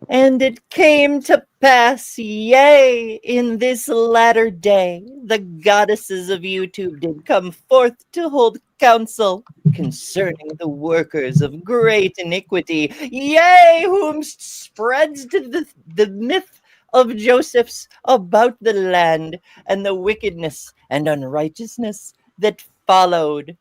And it came to pass, yea, in this latter day, the goddesses of YouTube did come forth to hold counsel concerning the workers of great iniquity, yea, whom spreads the myth of Joseph's about the land and the wickedness and unrighteousness that followed.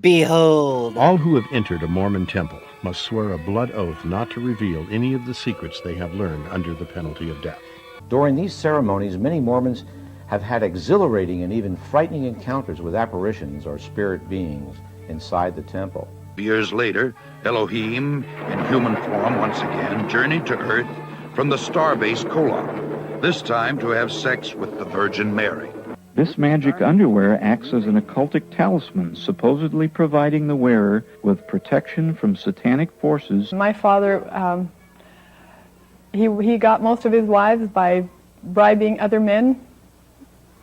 Behold, all who have entered a Mormon temple must swear a blood oath not to reveal any of the secrets they have learned under the penalty of death. During these ceremonies, many Mormons have had exhilarating and even frightening encounters with apparitions or spirit beings inside the temple. Years later, Elohim, in human form once again, journeyed to Earth from the starbase Kolob, this time to have sex with the Virgin Mary. This magic underwear acts as an occultic talisman, supposedly providing the wearer with protection from satanic forces. My father, he got most of his wives by bribing other men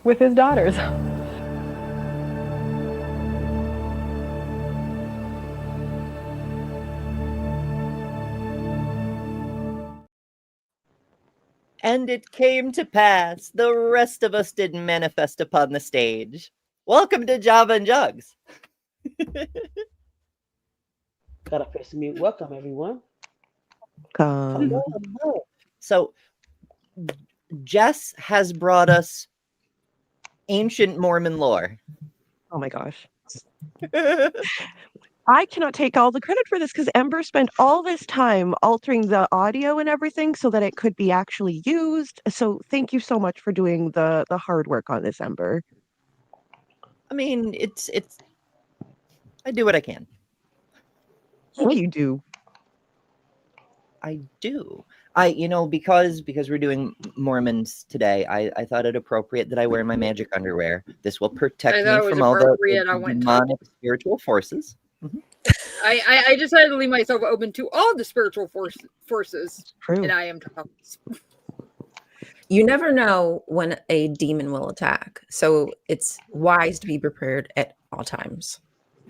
with his daughters. And it came to pass, the rest of us did manifest upon the stage. Welcome to Java and Jugs. Gotta press mute. Welcome, everyone. Hello. So, Jess has brought us ancient Mormon lore. Oh my gosh. I cannot take all the credit for this because Ember spent all this time altering the audio and everything so that it could be actually used. So thank you so much for doing the hard work on this, Ember. I mean, it's I do what I can. What you do? I do. Because we're doing Mormons today, I thought it appropriate that I wear my magic underwear. This will protect me from all the demonic spiritual forces. Mm-hmm. I decided to leave myself open to all the spiritual forces, True. And I am Thomas. You never know when a demon will attack, so it's wise to be prepared at all times.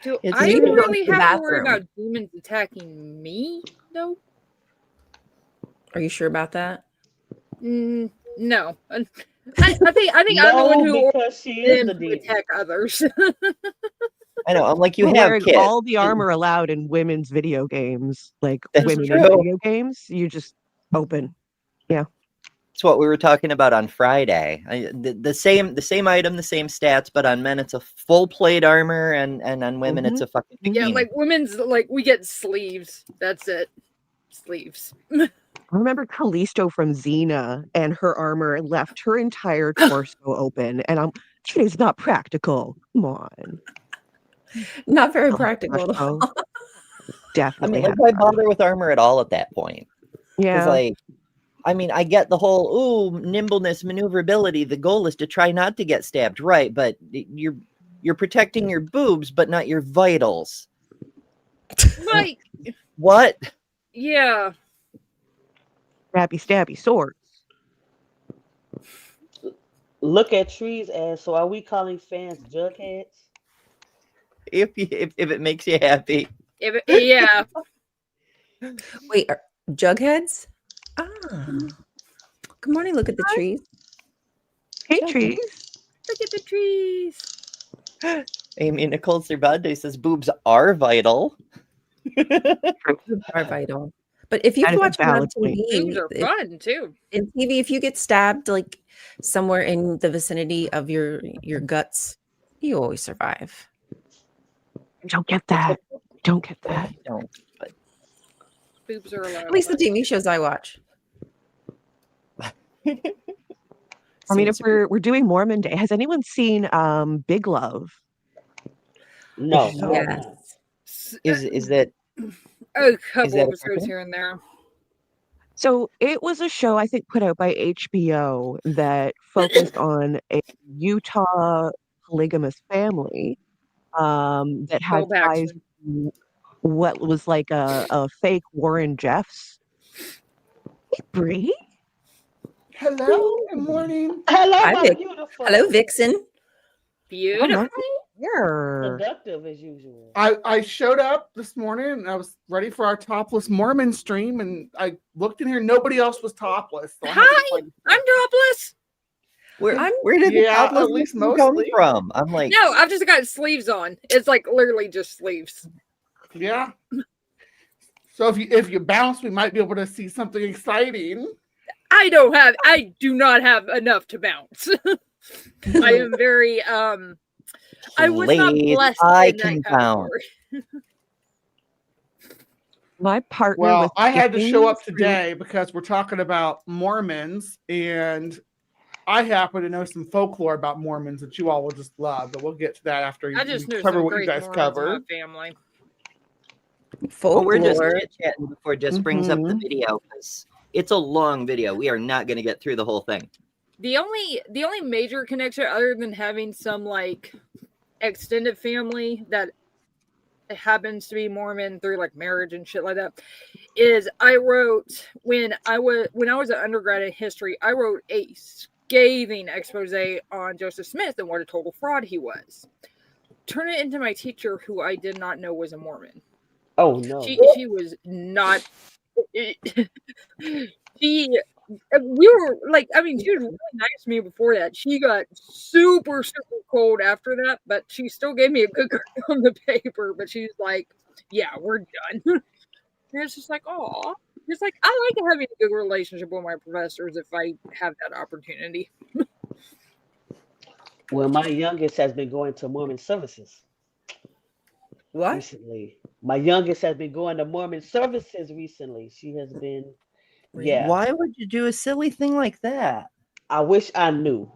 Do I really have to worry about demons attacking me, though? Are you sure about that? No. I think I'm the one who orders them to attack others. I know. I'm like, you have wearing kids. all the armor allowed in women's video games, like That's women true. in video games. You just open, yeah. It's what we were talking about on Friday. The same item, the same stats, but on men it's a full plate armor, and on women it's a fucking bikini. Yeah, like women's, like we get sleeves. That's it, sleeves. I remember Callisto from Xena, and her armor left her entire torso open, and it is not practical. Come on. Not very practical. Definitely. I mean, why bother with armor at all at that point? Yeah. I get the whole nimbleness, maneuverability. The goal is to try not to get stabbed, right? But you're protecting your boobs, but not your vitals. Like what? Yeah. Stabby swords. Look at trees as. So are we calling fans jugheads? If it makes you happy. Yeah. Wait, jugheads? Ah. Good morning. Look at the trees. Hey, trees. Look at the trees. Amy Nicole Cervantes says boobs are vital. Boobs are vital. But if you've watched on TV, boobs are fun too. In TV, if you get stabbed like somewhere in the vicinity of your guts, you always survive. Don't get that. Don't get that. Don't. But boobs are allowed. At least the TV shows I watch. I mean, if we're doing Mormon Day, has anyone seen Big Love? No. Yes. Is that a couple episodes here and there? So it was a show I think put out by HBO that focused on a Utah polygamous family that had ties to what was like a fake Warren Jeffs Bree. Hello. Good morning. Hello, Hi, my Vic. beautiful. Hello, Vixen. Beautiful. Here. Productive as usual. I showed up this morning and I was ready for our topless Mormon stream, and I looked in here. Nobody else was topless. So Hi, I'm topless. Where did the yeah, topless at least come mostly. from? I'm like, No, I've just got sleeves on. It's like literally just sleeves. Yeah. So if you bounce, we might be able to see something exciting. I do not have enough to bounce. I am very I was not please, blessed I in that can bounce. category. My partner Well, was I had to skipping show up through- today because we're talking about Mormons, and I happen to know some folklore about Mormons that you all will just love, but we'll get to that after I you just knew cover some what you great guys Mormons in cover. my family. Well, we're just Folklore. chit-chatting before Jess brings up the video, because it's a long video. We are not going to get through the whole thing. The only major connection, other than having some like extended family that happens to be Mormon through like marriage and shit like that, is I wrote when I was an undergrad in history, I wrote a scathing expose on Joseph Smith and what a total fraud he was. Turn it into my teacher, who I did not know was a Mormon. Oh no. She was not. We were like, I mean, she was really nice to me before that. She got super cold after that, but she still gave me a good grade on the paper. But she's like, "Yeah, we're done." And it's just like, "Aw." It's like, I like having a good relationship with my professors if I have that opportunity. Well, my youngest has been going to Mormon services. What? Recently. My youngest has been going to Mormon services recently. She has been, yeah. Why would you do a silly thing like that? I wish I knew.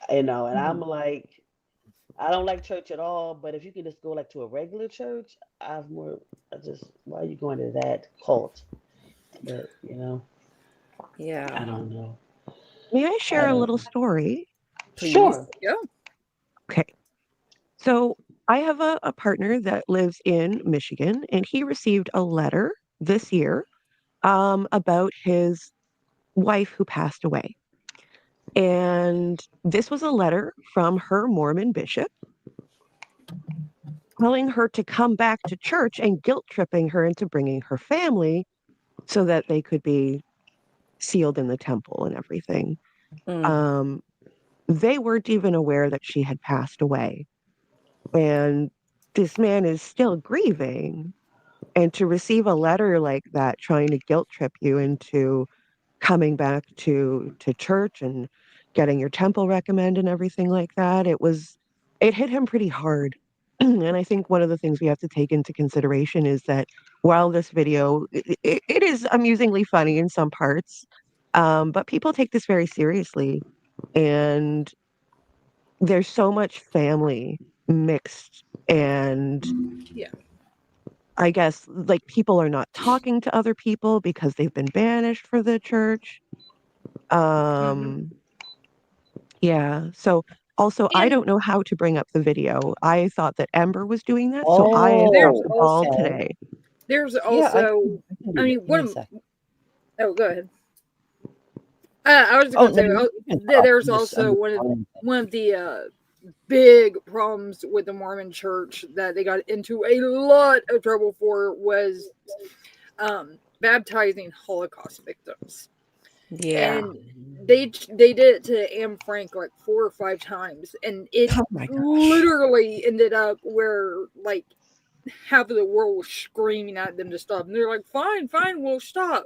And I'm like, I don't like church at all, but if you can just go like to a regular church, why are you going to that cult? But Yeah. I don't know. May I share a little story? Please. Sure. Yeah. Okay. So I have a partner that lives in Michigan, and he received a letter this year about his wife who passed away. And this was a letter from her Mormon bishop telling her to come back to church and guilt tripping her into bringing her family so that they could be sealed in the temple and everything. They weren't even aware that she had passed away. And this man is still grieving. And to receive a letter like that, trying to guilt trip you into coming back to church and getting your temple recommend and everything like that, it hit him pretty hard. And I think one of the things we have to take into consideration is that while this video, it is amusingly funny in some parts, but people take this very seriously. And there's so much family mixed, and Yeah. I guess like people are not talking to other people because they've been banished for the church. Yeah. So also, I don't know how to bring up the video. I thought that Ember was doing that, so I dropped the ball today. There's also, I mean, oh, go ahead. I was going to say, there's also one of the big problems with the Mormon Church that they got into a lot of trouble for was baptizing Holocaust victims. Yeah. And they did it to Anne Frank like 4 or 5 times, and it literally ended up where like half of the world was screaming at them to stop, and they're like, fine, we'll stop.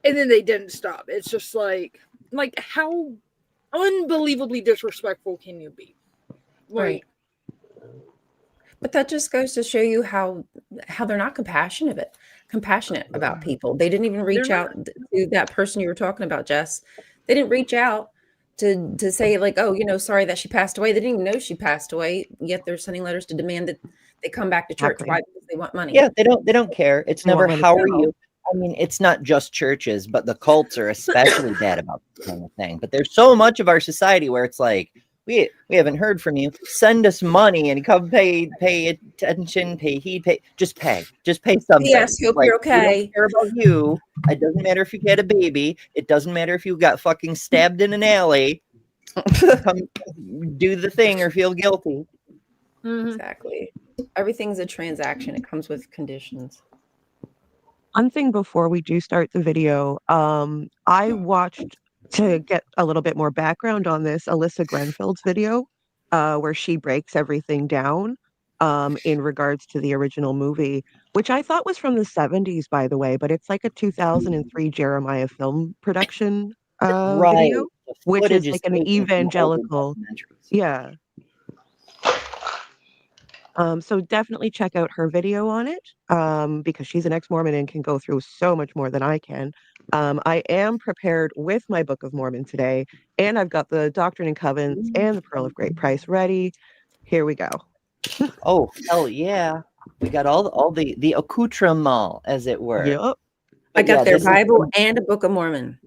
And then they didn't stop. It's just like how unbelievably disrespectful can you be? Right. But that just goes to show you how they're not compassionate about people. They didn't even reach out to that person you were talking about, Jess. They didn't reach out to say like, oh, sorry that she passed away. They didn't even know she passed away, yet they're sending letters to demand that they come back to church. Why? Because they want money. Yeah, they don't care. It's never how are you. I mean, it's not just churches, but the cults are especially bad about this kind of thing. But there's so much of our society where it's like, we haven't heard from you. Send us money and come pay attention, pay heed, just pay something. Yes, hope like, you're we don't okay. care about you. It doesn't matter if you had a baby. It doesn't matter if you got fucking stabbed in an alley. Come do the thing or feel guilty. Exactly. Everything's a transaction. It comes with conditions. One thing before we do start the video, I watched, to get a little bit more background on this, Alyssa Grenfield's video, where she breaks everything down in regards to the original movie, which I thought was from the 70s, by the way, but it's like a 2003 Jeremiah film production Right. video, The which footage is is like an taken from older evangelical. documentaries. Yeah. So definitely check out her video on it, because she's an ex-Mormon and can go through so much more than I can. I am prepared with my Book of Mormon today, and I've got the Doctrine and Covenants and the Pearl of Great Price ready. Here we go. Oh, hell yeah. We got all the accoutrement, as it were. Yep. I got yeah, their this is Bible and a Book of Mormon.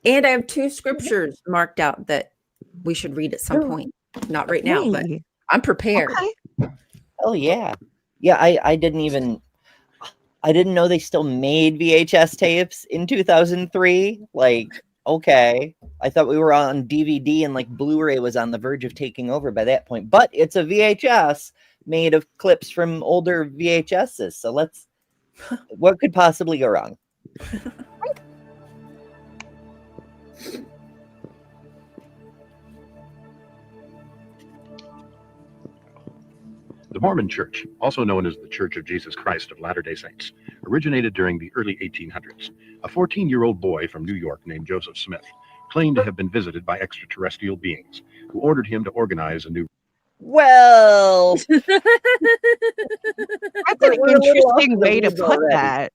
And I have 2 scriptures marked out that we should read at some point. Not right now, but Hey. I'm prepared. Okay. Oh yeah. Yeah, I didn't know they still made VHS tapes in 2003. Like, okay. I thought we were on DVD and like Blu-ray was on the verge of taking over by that point. But it's a VHS made of clips from older VHSs. So what could possibly go wrong? The Mormon Church, also known as the Church of Jesus Christ of Latter-day Saints, originated during the early 1800s. A 14-year-old boy from New York named Joseph Smith claimed to have been visited by extraterrestrial beings who ordered him to organize a new... Well, that's an interesting way to put that.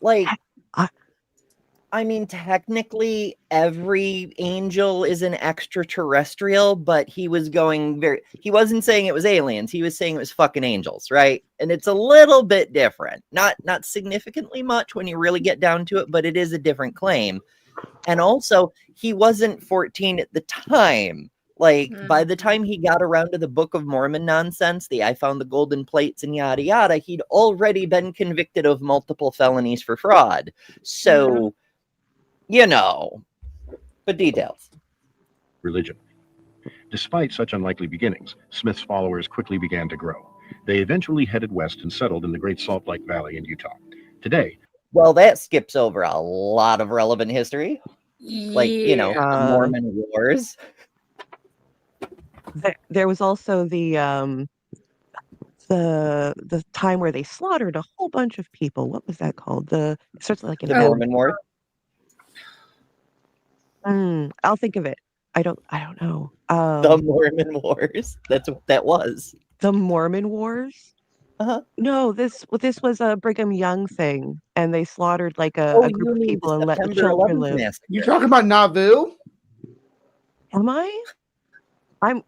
Like, I mean, technically, every angel is an extraterrestrial, but he wasn't saying it was aliens. He was saying it was fucking angels, right? And it's a little bit different. Not significantly much when you really get down to it, but it is a different claim. And also, he wasn't 14 at the time. Like, by the time he got around to the Book of Mormon nonsense, I found the golden plates and yada yada, he'd already been convicted of multiple felonies for fraud. So... but details. religion. Despite such unlikely beginnings, Smith's followers quickly began to grow. They eventually headed west and settled in the Great Salt Lake Valley in Utah. Today, well, that skips over a lot of relevant history. Like, Mormon wars. There was also the time where they slaughtered a whole bunch of people. What was that called? It starts like an Mormon War. I'll think of it. I don't know. The Mormon Wars. That's what that was. The Mormon Wars? No, this was a Brigham Young thing, and they slaughtered like a group of people and let the children live. You talking about Nauvoo? Am I?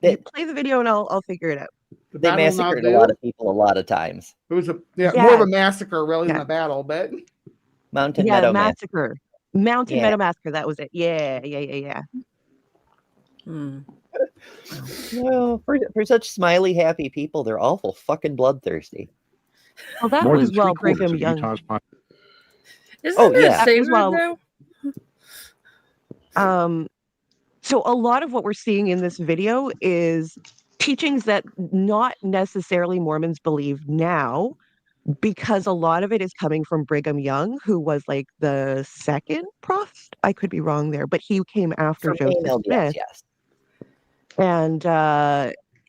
You play the video and I'll figure it out. They massacred a lot of people a lot of times. It was more of a massacre really than a battle, but Mountain Meadow Massacre. Mountain Meadow Massacre, that was it. Yeah. Well, for such smiley, happy people, they're awful fucking bloodthirsty. Well, that was Brigham Young. Isn't that sacred though? So a lot of what we're seeing in this video is teachings that not necessarily Mormons believe now, because a lot of it is coming from Brigham Young, who was like the second prophet. I could be wrong there, but he came after Joseph Smith. Yes. And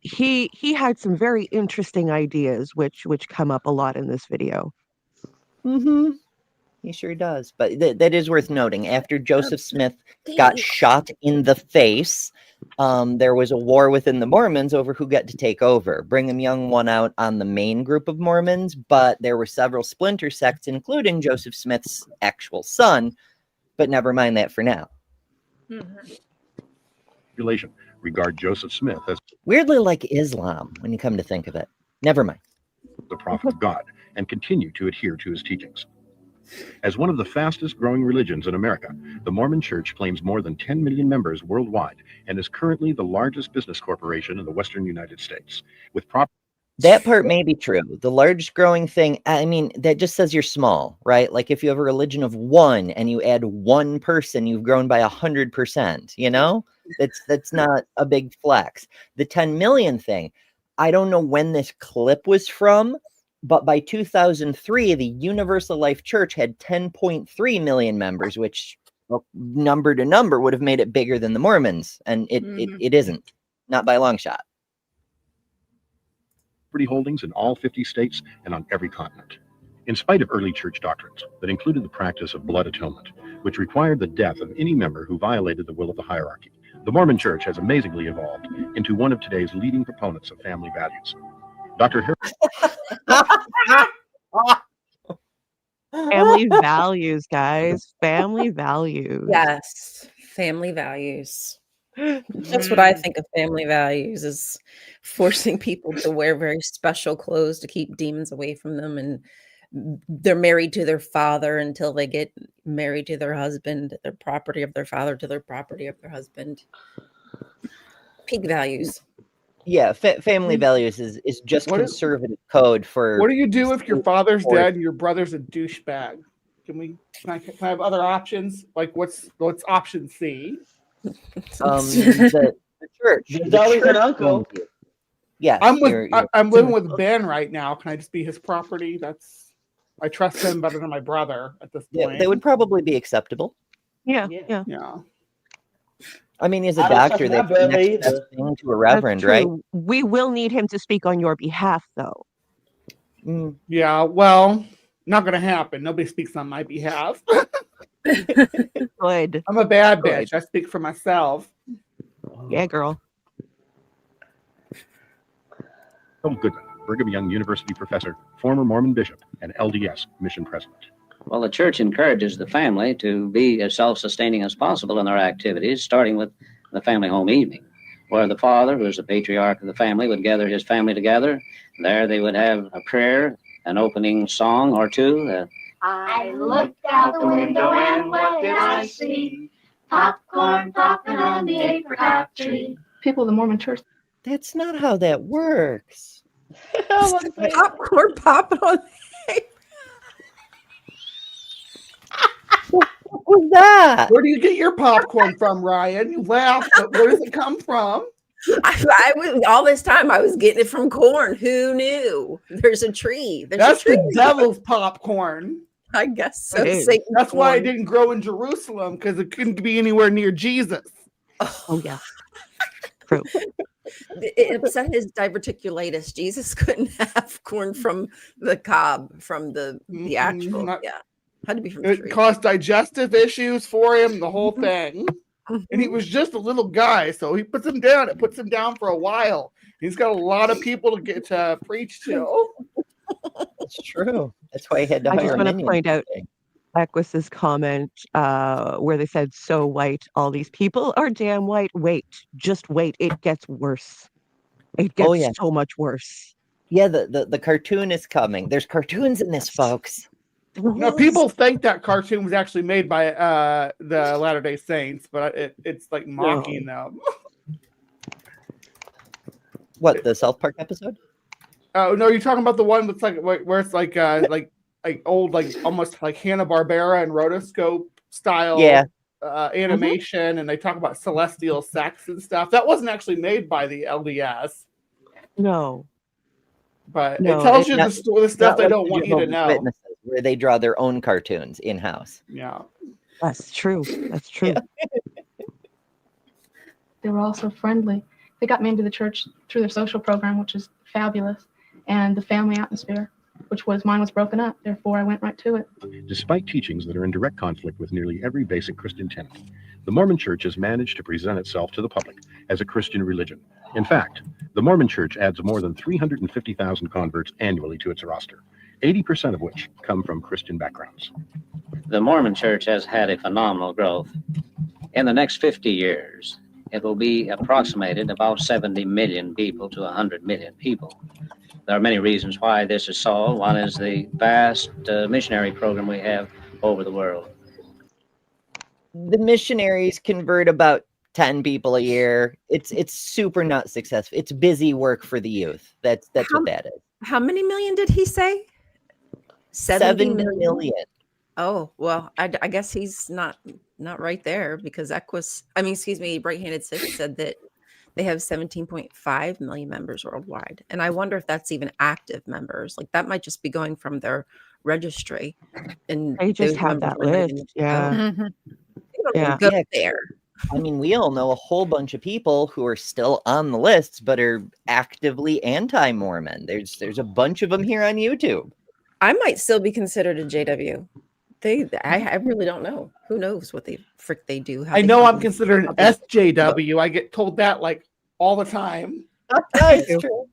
he had some very interesting ideas, which come up a lot in this video. He sure does. But that is worth noting. After Joseph Smith got shot in the face, there was a war within the Mormons over who got to take over. Brigham Young won out on the main group of Mormons, but there were several splinter sects, including Joseph Smith's actual son. But never mind that for now. Regard Joseph Smith as weirdly like Islam when you come to think of it. Never mind. The prophet of God and continue to adhere to his teachings. As one of the fastest growing religions in America, the Mormon Church claims more than 10 million members worldwide and is currently the largest business corporation in the Western United States, with That part may be true. The large growing thing, I mean, that just says you're small, right? Like if you have a religion of one and you add one person, you've grown by 100%, you know? That's not a big flex. The 10 million thing, I don't know when this clip was from, but by 2003, the Universal Life Church had 10.3 million members, which number to number would have made it bigger than the Mormons. And it isn't, not by a long shot. holdings in all 50 states and on every continent. In spite of early church doctrines that included the practice of blood atonement, which required the death of any member who violated the will of the hierarchy, the Mormon Church has amazingly evolved into one of today's leading proponents of family values. Dr. Family values, guys. Family values. Yes, family values. That's what I think of family values, is forcing people to wear very special clothes to keep demons away from them, and they're married to their father until they get married to their husband, their property of their father to their property of their husband. Peak values. Yeah, family values is just conservative code for. What do you do if your father's dead and your brother's a douchebag? Can I have other options? Like what's option C? The church. There's always an uncle. Yes, I'm living with Ben right now. Can I just be his property? I trust him better than my brother at this point. Yeah, they would probably be acceptable. Yeah. I mean, as a doctor, that's the next best thing to a reverend, right? We will need him to speak on your behalf, though. Yeah, well, not going to happen. Nobody speaks on my behalf. Good. I'm a bad bitch. I speak for myself. Yeah, girl. Phil Goodman, Brigham Young University professor, former Mormon bishop, and LDS mission president. Well, the church encourages the family to be as self-sustaining as possible in their activities, starting with the family home evening, where the father, who is the patriarch of the family, would gather his family together. There they would have a prayer, an opening song or two. I looked out the window and what did I see? Popcorn popping on the apricot tree. People of the Mormon Church. That's not how that works. Popcorn popping on the What was that? Where do you get your popcorn from, Ryan? You laugh, but where does it come from? I was all this time I was getting it from corn. Who knew? There's a tree. That's the devil's popcorn. I guess so. That's why it didn't grow in Jerusalem, because it couldn't be anywhere near Jesus. Oh yeah. True. It upset his diverticulitis. Jesus couldn't have corn from the cob, from the actual. Had to be from the tree. It caused digestive issues for him, the whole thing. And he was just a little guy, so he puts him down. It puts him down for a while. He's got a lot of people to get to preach to. That's true. That's why he had to I hire just a want to minion. point out Equus's comment where they said, so white, all these people are damn white. Wait, just wait. It gets worse. It gets so much worse. Yeah, the cartoon is coming. There's cartoons in this, folks. No, people think that cartoon was actually made by the Latter-day Saints, but it's like mocking them. What, the South Park episode? Oh no, you're talking about the one that's like where it's like old, like almost like Hanna-Barbera and rotoscope style animation, and they talk about celestial sex and stuff. That wasn't actually made by the LDS. No. But it tells you the stuff they don't want you to know. Where they draw their own cartoons in-house. Yeah. That's true. That's true. They were also friendly. They got me into the church through their social program, which is fabulous, and the family atmosphere, mine was broken up. Therefore, I went right to it. Despite teachings that are in direct conflict with nearly every basic Christian tenet, the Mormon Church has managed to present itself to the public as a Christian religion. In fact, the Mormon Church adds more than 350,000 converts annually to its roster, 80% of which come from Christian backgrounds. The Mormon Church has had a phenomenal growth. In the next 50 years, it will be approximated about 70 million people to 100 million people. There are many reasons why this is so. One is the vast missionary program we have over the world. The missionaries convert about 10 people a year. It's super not successful. It's busy work for the youth. That's what that is. How many million did he say? 70 million. Oh, well, I guess he's not right there, because Right-Handed Six said that they have 17.5 million members worldwide. And I wonder if that's even active members. Like, that might just be going from their registry. And I just those have members that might not even list. Yeah. know. Mhm. They don't Yeah. even go there. I mean, we all know a whole bunch of people who are still on the lists but are actively anti-Mormon. There's a bunch of them here on YouTube. I might still be considered a JW. I really don't know. Who knows what the frick they do? I know I'm considered an SJW. I get told that like all the time. That's true.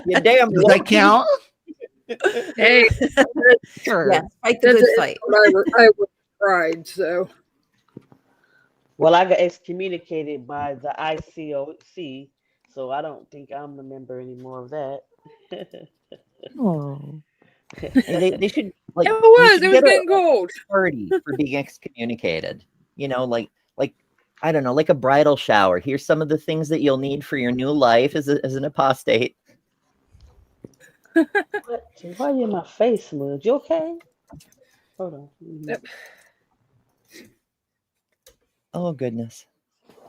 You damn Does that count? Hey, Sure. Yeah, fight the good fight. I was tried, so. Well, I got excommunicated by the ICOC, so I don't think I'm a member anymore of that. Oh. They should like. It was get getting cold. Party for being excommunicated. You know, like I don't know, like a bridal shower. Here's some of the things that you'll need for your new life as an apostate. Why are you in my face, Smudge? You okay? Hold on. Yep. Oh goodness.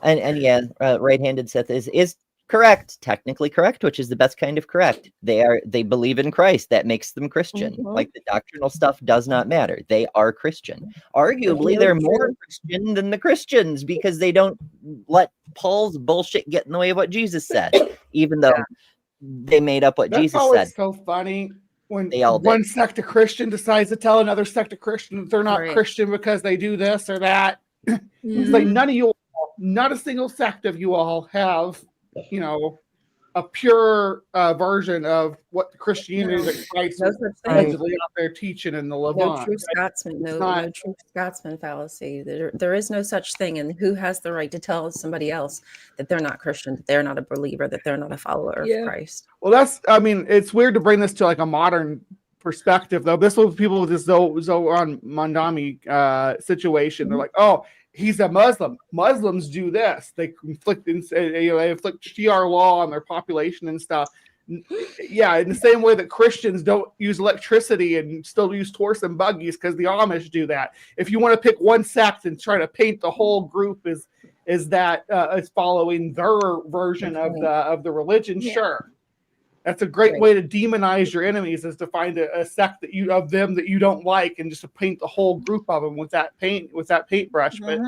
And yeah, right-handed Seth is correct, technically correct, which is the best kind of correct. They believe in Christ. That makes them Christian. Mhm. Like, the doctrinal stuff does not matter. They are Christian. Arguably, they're more Christian than the Christians, because they don't let Paul's bullshit get in the way of what Jesus said, even though they made up what That's Jesus always said. so funny when They all did. one sect of Christian decides to tell another sect of Christian that they're not Right. Christian because they do this or that. It's like none of you, not a single sect of you all have, a pure version of what Christianity that Christ No was such thing. allegedly out there teaching in the No Levant. true Scotsman. No true Scotsman fallacy. There is no such thing. And who has the right to tell somebody else that they're not Christian, that they're not a believer, that they're not a follower of Christ? Well, it's weird to bring this to like a modern perspective, though. This was people with this Zoran Mandami situation. They're like, oh, he's a Muslim. Muslims do this. They inflict Shiar law on their population and stuff. Yeah, in the same way that Christians don't use electricity and still use horse and buggies because the Amish do that. If you want to pick one sect and try to paint the whole group as following their version of the religion, sure. That's a great way to demonize your enemies, is to find a sect that you don't like, and just to paint the whole group of them with that paintbrush. But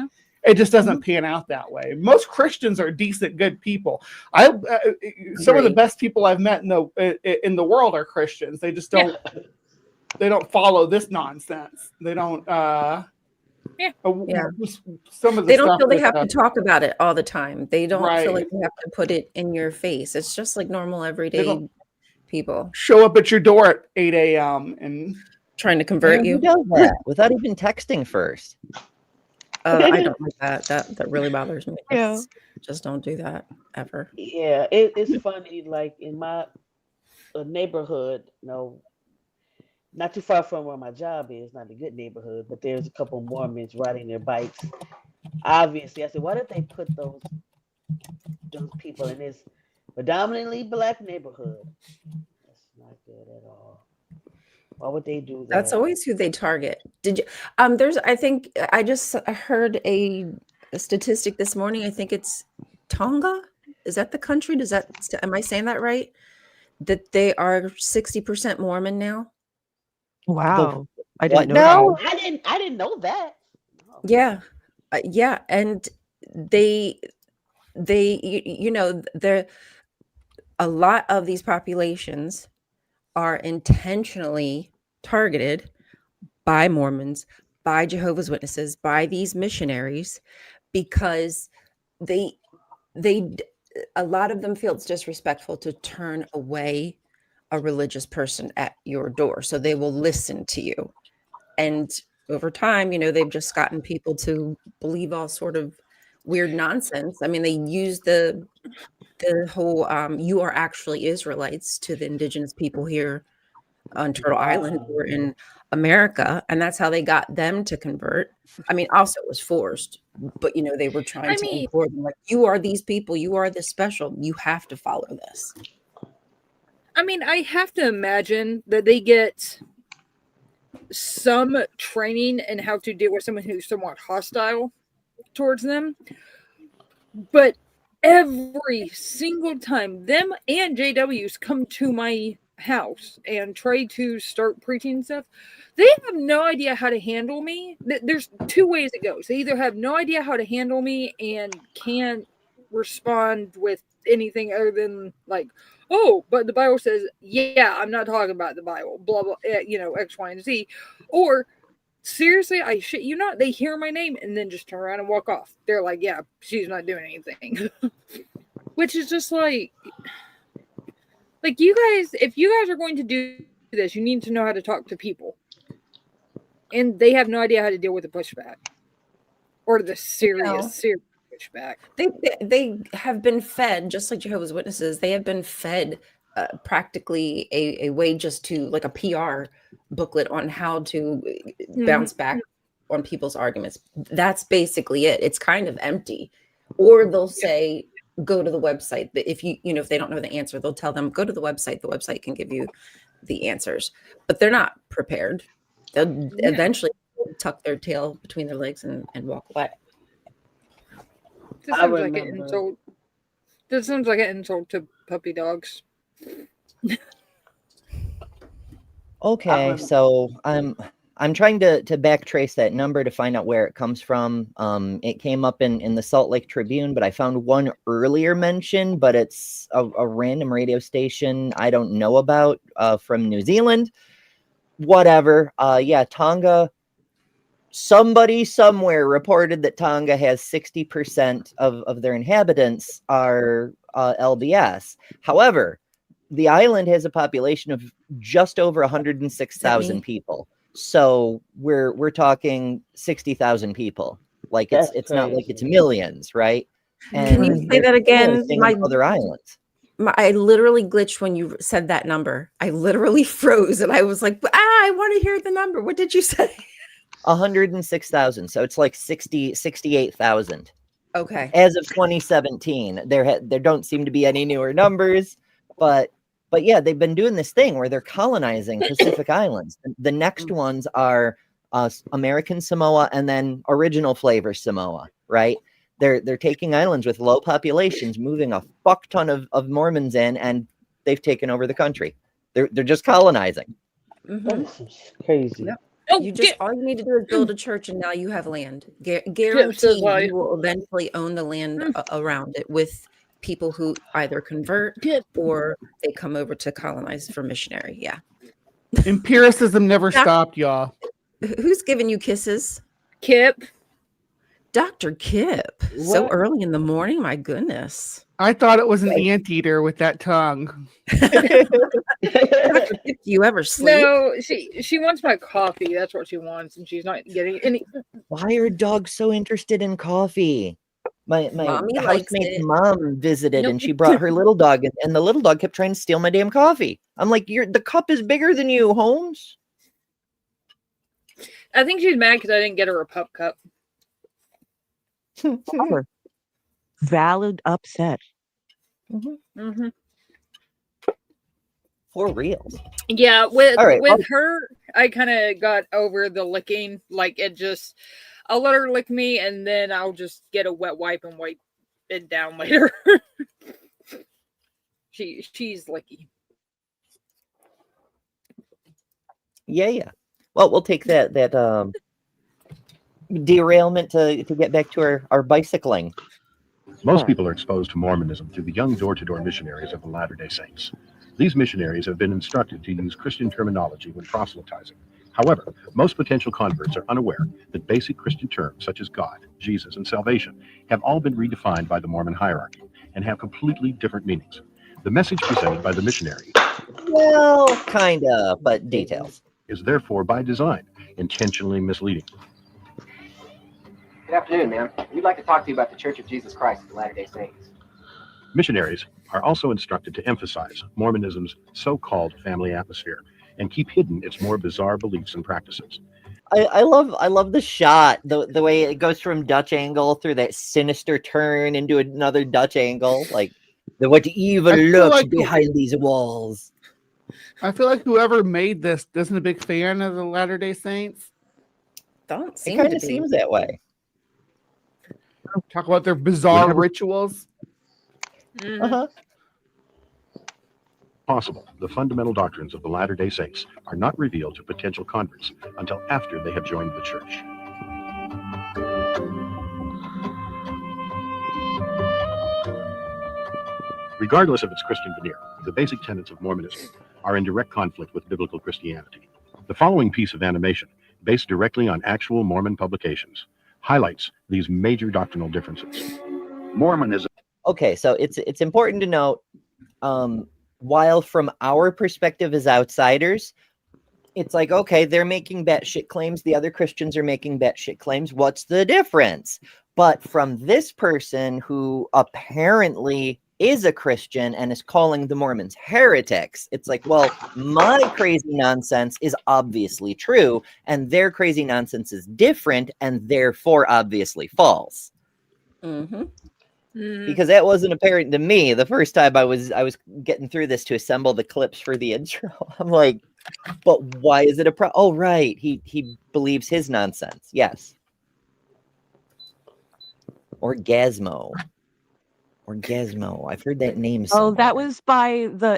it just doesn't pan out that way. Most Christians are decent, good people. Some of the best people I've met in the world are Christians. They just don't. They don't follow this nonsense. They don't. Some of the They don't stuff feel they that, have to talk about it all the time. They don't Right. feel like they have to put it in your face. It's just like normal everyday people show up at your door at 8 a.m. and trying to convert Who you. does that without even texting first? I don't like that. That really bothers me. Yeah. Just don't do that ever. Yeah, it's funny. Like in my neighborhood, not too far from where my job is, not a good neighborhood, but there's a couple Mormons riding their bikes. Obviously, I said, why did they put those people in this predominantly black neighborhood? That's not good at all. Why would they do that? That's always who they target. Did you? I think I just heard a statistic this morning. I think it's Tonga. Is that the country? Am I saying that right? That they are 60% Mormon now. Wow. I didn't know No. I didn't know that. Yeah. Yeah. And they a lot of these populations are intentionally targeted by Mormons, by Jehovah's Witnesses, by these missionaries, because a lot of them feel it's disrespectful to turn away a religious person at your door. So they will listen to you. And over time, they've just gotten people to believe all sort of weird nonsense. I mean, they use the the whole you are actually Israelites to the indigenous people here on Turtle Island or in America, and that's how they got them to convert. I mean, also it was forced, but they were trying to implore them, like, you are these people, you are this special, you have to follow this. I mean, I have to imagine that they get some training in how to deal with someone who's somewhat hostile towards them, but every single time them and JWs come to my house and try to start preaching stuff, they have no idea how to handle me. There's two ways it goes. They either have no idea how to handle me and can't respond with anything other than like, oh, but the Bible says, yeah, I'm not talking about the Bible, blah, blah, X, Y, and Z. Or seriously, I shit you not, they hear my name and then just turn around and walk off. They're like, yeah, she's not doing anything. Which is just like you guys, if you guys are going to do this, you need to know how to talk to people. And they have no idea how to deal with the pushback. Or the serious pushback. They have been fed, just like Jehovah's Witnesses, they have been fed practically a way just to, like, a PR booklet on how to bounce back on people's arguments. That's basically it. It's kind of empty. Or they'll say, go to the website. If if they don't know the answer, they'll tell them, go to the website. The website can give you the answers. But they're not prepared. They'll eventually tuck their tail between their legs and walk away. This sounds like an insult. This sounds like an insult to puppy dogs. Okay, so I'm trying to backtrace that number to find out where it comes from. It came up in the Salt Lake Tribune, but I found one earlier mention, but it's a random radio station I don't know about from New Zealand. Whatever. Yeah, Tonga. Somebody somewhere reported that Tonga has 60% of their inhabitants are LDS. However, the island has a population of just over 106,000 people. So we're talking 60,000 people. Like it's not like it's millions, right? And can you say that again? Other islands. I literally glitched when you said that number. I literally froze and I was like, I want to hear the number. What did you say? 106,000. So it's like 68,000. Okay. As of 2017, there don't seem to be any newer numbers, but yeah, they've been doing this thing where they're colonizing Pacific Islands. The next ones are American Samoa and then original flavor Samoa, right? They're taking islands with low populations, moving a fuck ton of Mormons in, and they've taken over the country. They're just colonizing. That's crazy. Yep. All you need to do is build a church, and now you have land. Guaranteed, you will eventually own the land around it with people who either convert or they come over to colonize for missionary. Yeah. Empiricism never stopped, y'all. Who's giving you kisses? Kip. Dr. Kip. What? So early in the morning? My goodness. I thought it was an anteater with that tongue. Dr. Kip, do you ever sleep? No, she wants my coffee. That's what she wants, and she's not getting any. Why are dogs so interested in coffee? My housemate's mom visited and she brought her little dog, and the little dog kept trying to steal my damn coffee. I'm like, the cup is bigger than you, Holmes. I think she's mad because I didn't get her a pup cup. Valid upset. For real. Yeah, with her, I kind of got over the licking. Like I'll let her lick me, and then I'll just get a wet wipe and wipe it down later. She's licky. Yeah. Well, we'll take that derailment to get back to our bicycling. Most people are exposed to Mormonism through the young door-to-door missionaries of the Latter-day Saints. These missionaries have been instructed to use Christian terminology when proselytizing. However, most potential converts are unaware that basic Christian terms such as God, Jesus, and salvation have all been redefined by the Mormon hierarchy and have completely different meanings. The message presented by the missionary, well, kinda, but details, is therefore by design intentionally misleading. Good afternoon, ma'am. We'd like to talk to you about the Church of Jesus Christ of the Latter-day Saints. Missionaries are also instructed to emphasize Mormonism's so-called family atmosphere and keep hidden its more bizarre beliefs and practices. I love the shot, the way it goes from Dutch angle through that sinister turn into another Dutch angle, like what evil lurks behind these walls. I feel like whoever made this isn't a big fan of the Latter-day Saints. Don't It seem kind to of be. seems that way. Talk about their bizarre rituals. Possible, the fundamental doctrines of the Latter-day Saints are not revealed to potential converts until after they have joined the church. Regardless of its Christian veneer, the basic tenets of Mormonism are in direct conflict with biblical Christianity. The following piece of animation, based directly on actual Mormon publications, highlights these major doctrinal differences. Mormonism. Okay, so it's important to note, while from our perspective as outsiders, it's like, okay, they're making batshit claims, the other Christians are making batshit claims. What's the difference? But from this person who apparently is a Christian and is calling the Mormons heretics, it's like, well, my crazy nonsense is obviously true, and their crazy nonsense is different, and therefore obviously false. Because that wasn't apparent to me the first time I was getting through this to assemble the clips for the intro. I'm like, but why is it a problem? Oh, right, he believes his nonsense. Yes. Orgasmo. I've heard that name somewhere. Oh, that was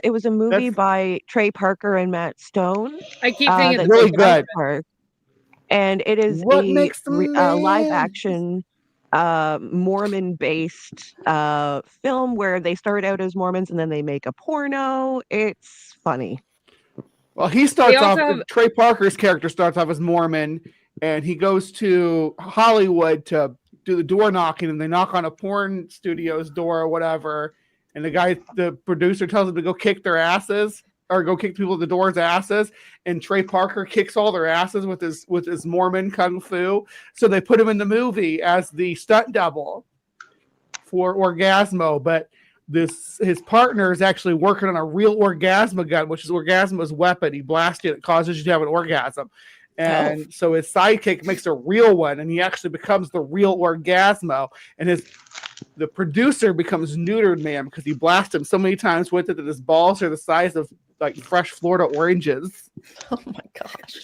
it was a movie by Trey Parker and Matt Stone. I keep thinking that's really good. And it is What a makes the live man? action Mormon-based film where they start out as Mormons and then they make a porno. It's funny. Well, he starts off. also have- Trey Parker's character starts off as Mormon, and he goes to Hollywood to do the door knocking, and they knock on a porn studio's door or whatever, and the producer tells them to go kick their asses or go kick people at the door's asses, and Trey Parker kicks all their asses with his Mormon kung fu. So they put him in the movie as the stunt double for Orgasmo, but his partner is actually working on a real Orgasmo gun, which is Orgasmo's weapon. He blasts it causes you to have an orgasm. And so his sidekick makes a real one, and he actually becomes the real Orgasmo. And the producer becomes neutered man because he blasted him so many times with it that his balls are the size of like fresh Florida oranges. Oh my gosh!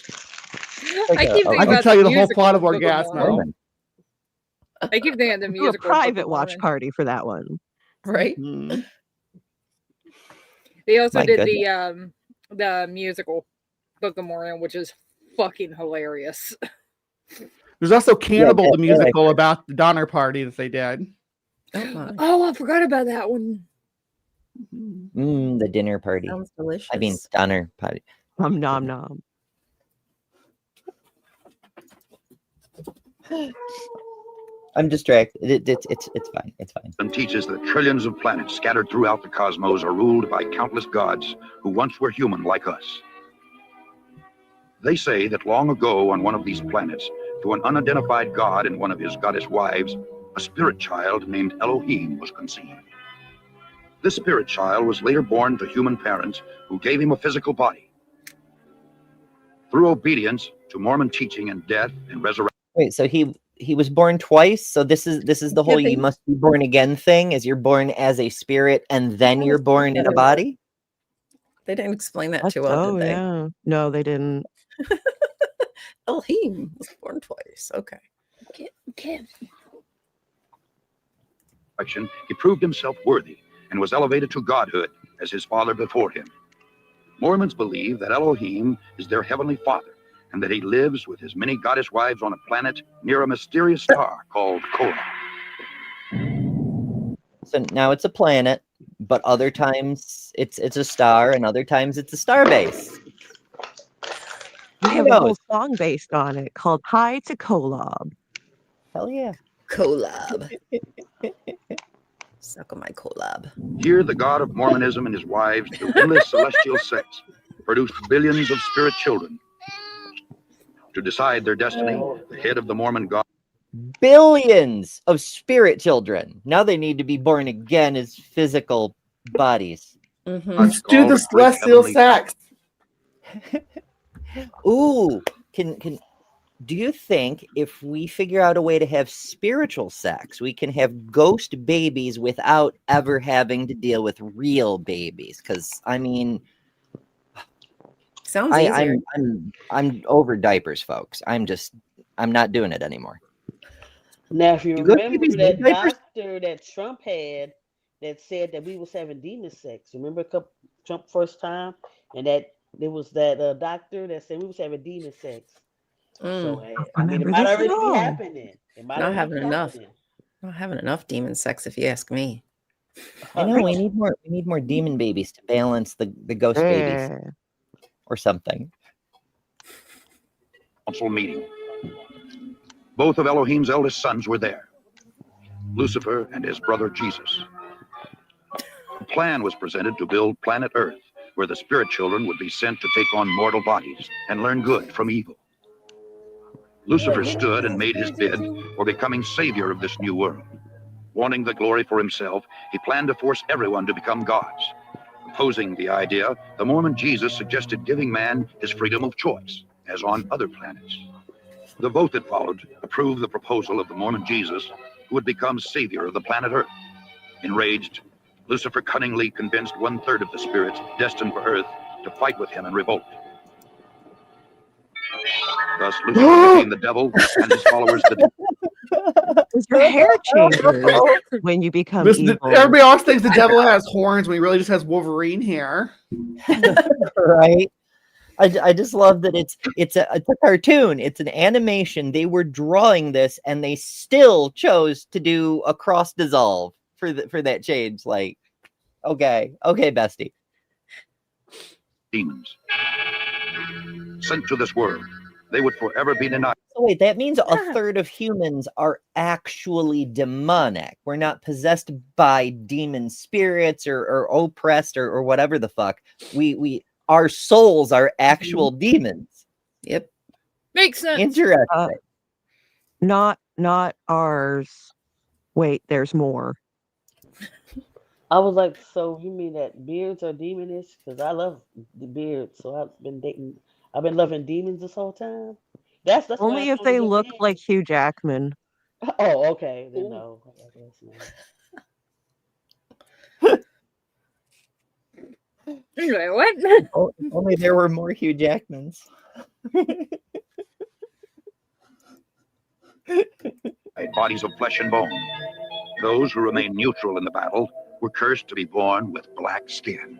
I keep thinking I can about tell you the whole musical plot of Book of Orgasmo. Mormon. I keep thinking of the Do a musical. private watch party for that one. Right? They also My did goodness. the musical Book of Mormon, which is fucking hilarious. There's also Cannibal, the yeah. musical about the Donner Party that they did. Oh, I forgot about that one. The dinner party. Sounds delicious. I mean, stunner party. Nom nom nom. I'm distracted. It's fine. It's fine. And teaches that trillions of planets scattered throughout the cosmos are ruled by countless gods who once were human like us. They say that long ago on one of these planets, to an unidentified god and one of his goddess wives, a spirit child named Elohim was conceived. This spirit child was later born to human parents who gave him a physical body. Through obedience to Mormon teaching and death and resurrection. Wait, so he was born twice. So this is the whole you must be born again thing. Is you're born as a spirit and then you're born in a body. They didn't explain that too well, did they? Yeah. No, they didn't. Elohim was born twice. Okay. He proved himself worthy and was elevated to godhood as his father before him. Mormons believe that Elohim is their heavenly father and that he lives with his many goddess wives on a planet near a mysterious star called Kola. So now it's a planet, but other times it's a star, and other times it's a star base. I have a whole song based on it called "Hi to Kolob." Hell yeah, Kolob. Suck on my Kolob. Here, the God of Mormonism and his wives, through endless celestial sex, produced billions of spirit children. To decide their destiny, the head of the Mormon God billions of spirit children. Now they need to be born again as physical bodies. Let's do the celestial sex. Ooh, can do you think if we figure out a way to have spiritual sex, we can have ghost babies without ever having to deal with real babies? Because I mean, sounds easier. I'm over diapers, folks. I'm not doing it anymore. Now, if you Do ghost remember babies that need diapers? doctor that Trump had that said that we was having demon sex. Remember Trump first time, and that there was that doctor that said we was having demon sex. So I mean, it might already be happening. It might Not already having be enough. happening. Not having enough demon sex, if you ask me. I know we need more demon babies to balance the ghost babies or something. Council meeting. Both of Elohim's eldest sons were there, Lucifer and his brother Jesus. A plan was presented to build planet Earth, where the spirit children would be sent to take on mortal bodies and learn good from evil. Lucifer stood and made his bid for becoming savior of this new world. Wanting the glory for himself, he planned to force everyone to become gods. Opposing the idea, the Mormon Jesus suggested giving man his freedom of choice, as on other planets. The vote that followed approved the proposal of the Mormon Jesus, who would become savior of the planet Earth. Enraged, Lucifer cunningly convinced 1/3 of the spirits destined for Earth to fight with him in revolt. Thus, Lucifer became the devil and his followers the devil. Your hair changes when you become evil. Everybody else thinks the devil has horns when he really just has Wolverine hair. Right? I just love that it's a cartoon. It's an animation. They were drawing this and they still chose to do a cross dissolve for that change. Like, okay, bestie. Demons sent to this world, they would forever be denied. So wait, that means 1/3 of humans are actually demonic. We're not possessed by demon spirits or oppressed or whatever the fuck. Our souls are actual demons. Yep. Makes sense. Interesting. Not ours. Wait, there's more. I was like, so you mean that beards are demonish? Because I love the beards, so I've been loving demons this whole time. That's Only if they look like Hugh Jackman. Oh, okay. Then no. Anyway, what? Only there were more Hugh Jackmans. Bodies of flesh and bone. Those who remained neutral in the battle were cursed to be born with black skin.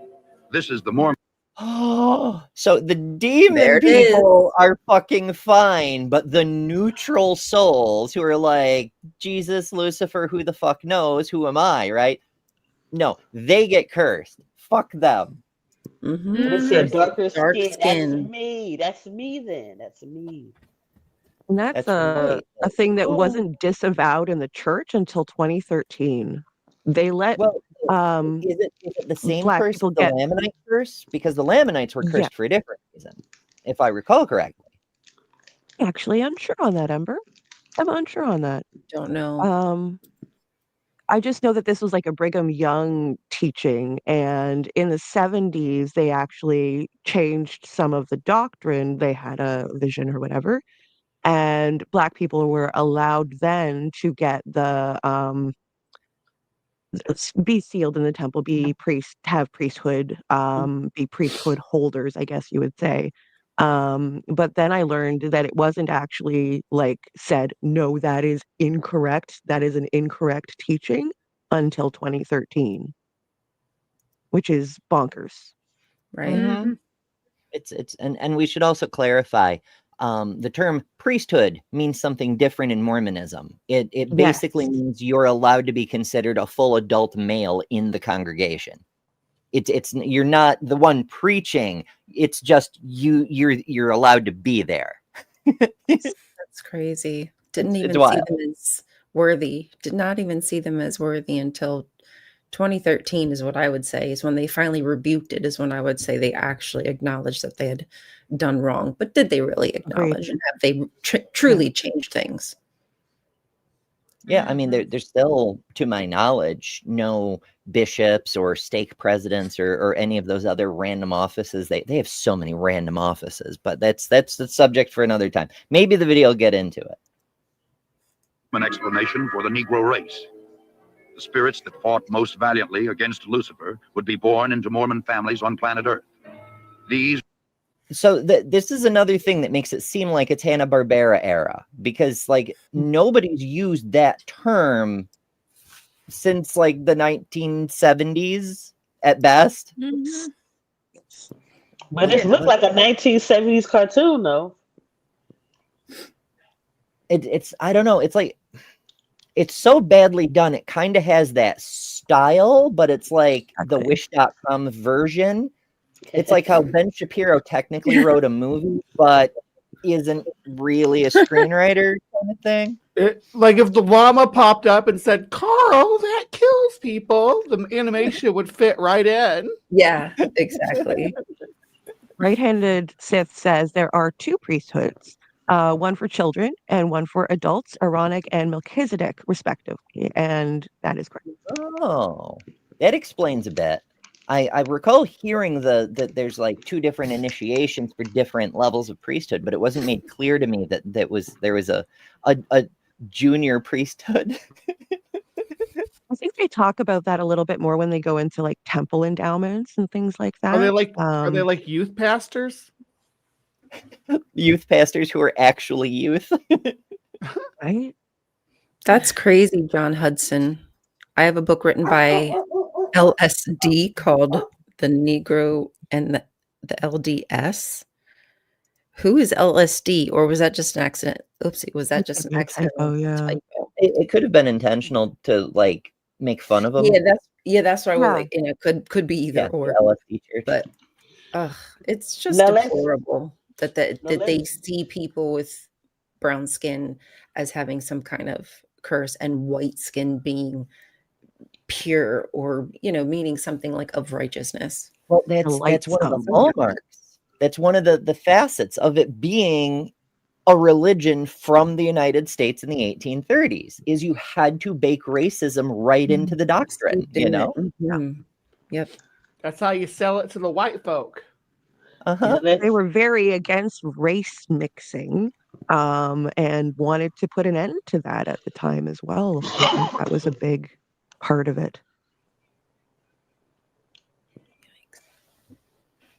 This is the Mormon. Oh, so the demon people are fucking fine, but the neutral souls who are like, Jesus, Lucifer, who the fuck knows? Who am I, right? No, they get cursed. Fuck them. They said darker Dark skin. skin. That's me. That's me then. That's me. And that's a thing that wasn't disavowed in the church until 2013. They let is it the same black curse people as the Lamanites curse? Because the Lamanites were cursed for a different reason, if I recall correctly. Actually, I'm unsure on that, Ember. I'm unsure on that. Don't know. I just know that this was like a Brigham Young teaching, and in the 70s, they actually changed some of the doctrine. They had a vision or whatever, and black people were allowed then to get the be sealed in the temple, be priest, have priesthood, be priesthood holders, I guess you would say. But then I learned that it wasn't actually like said, no, that is incorrect. That is an incorrect teaching until 2013, which is bonkers. Right. Mm-hmm. And we should also clarify, the term priesthood means something different in Mormonism. It basically means you're allowed to be considered a full adult male in the congregation. It's you're not the one preaching. It's just you're allowed to be there. That's crazy. Didn't even see them as worthy. Did not even see them as worthy until 2013 is what I would say, is when they finally rebuked it, is when I would say they actually acknowledged that they had done wrong. But did they really acknowledge and have they truly changed things? Yeah, I mean, there's still, to my knowledge, no bishops or stake presidents or any of those other random offices. They have so many random offices, but that's the subject for another time. Maybe the video will get into it. An explanation for the Negro race. The spirits that fought most valiantly against Lucifer would be born into Mormon families on planet Earth. So this is another thing that makes it seem like it's Hanna-Barbera era, because like nobody's used that term since like the 1970s at best. Mm-hmm. But it looked like a 1970s cartoon, though. It's I don't know. It's like it's so badly done. It kind of has that style, but it's like the Wish.com version. It's like how Ben Shapiro technically wrote a movie, but isn't really a screenwriter kind of thing. Like if the llama popped up and said, "Carl, that kills people," the animation would fit right in. Yeah, exactly. Right-handed Sith says there are two priesthoods, one for children and one for adults, Aaronic and Melchizedek, respectively. And that is correct. Oh, that explains a bit. I recall hearing that there's like two different initiations for different levels of priesthood, but it wasn't made clear to me that there was a junior priesthood. I think they talk about that a little bit more when they go into like temple endowments and things like that. Are they like youth pastors? Youth pastors who are actually youth. Right? That's crazy, John Hudson. I have a book written by LSD called The Negro and the LDS. Who is LSD? Or was that just an accident? Oopsie, was that just an accident? Oh, yeah. It could have been intentional to like make fun of them. That's why we're like, you know, could be either or. LSD church. But it's just Now deplorable that they see people with brown skin as having some kind of curse and white skin being pure, or meaning something like of righteousness. Well, that's one of the hallmarks. That's one of the facets of it being a religion from the United States in the 1830s, is you had to bake racism right into the doctrine, Mm-hmm. Yep. That's how you sell it to the white folk. They were very against race mixing, and wanted to put an end to that at the time as well. I think that was a big part of it.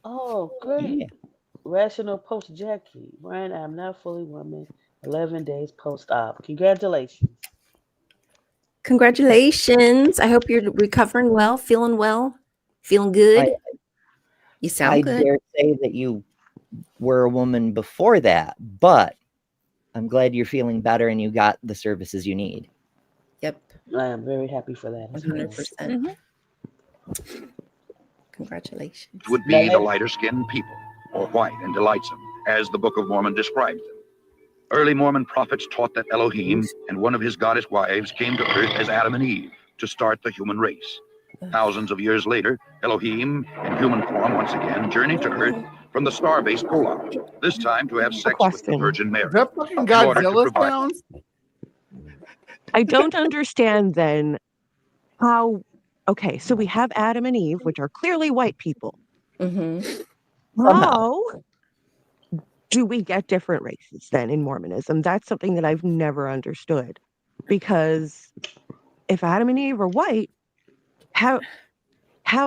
Oh, great. Yeah. Rational post Jackie. Brian, I'm not fully woman. 11 days post-op. Congratulations. Congratulations. I hope you're recovering well, feeling good. You sound good. I dare say that you were a woman before that, but I'm glad you're feeling better and you got the services you need. Yep. I am very happy for that. 100%. Congratulations. Would be the lighter-skinned people, or white and delightsome, as the Book of Mormon describes them. Early Mormon prophets taught that Elohim and one of his goddess wives came to earth as Adam and Eve to start the human race. Thousands of years later, Elohim, in human form once again, journeyed to earth from the star-based Kolob, this time to have sex with the Virgin Mary. Is that fucking Godzilla sounds? I don't understand then how. Okay, so we have Adam and Eve, which are clearly white people. Mm-hmm. How do we get different races then in Mormonism? That's something that I've never understood. Because if Adam and Eve are white, how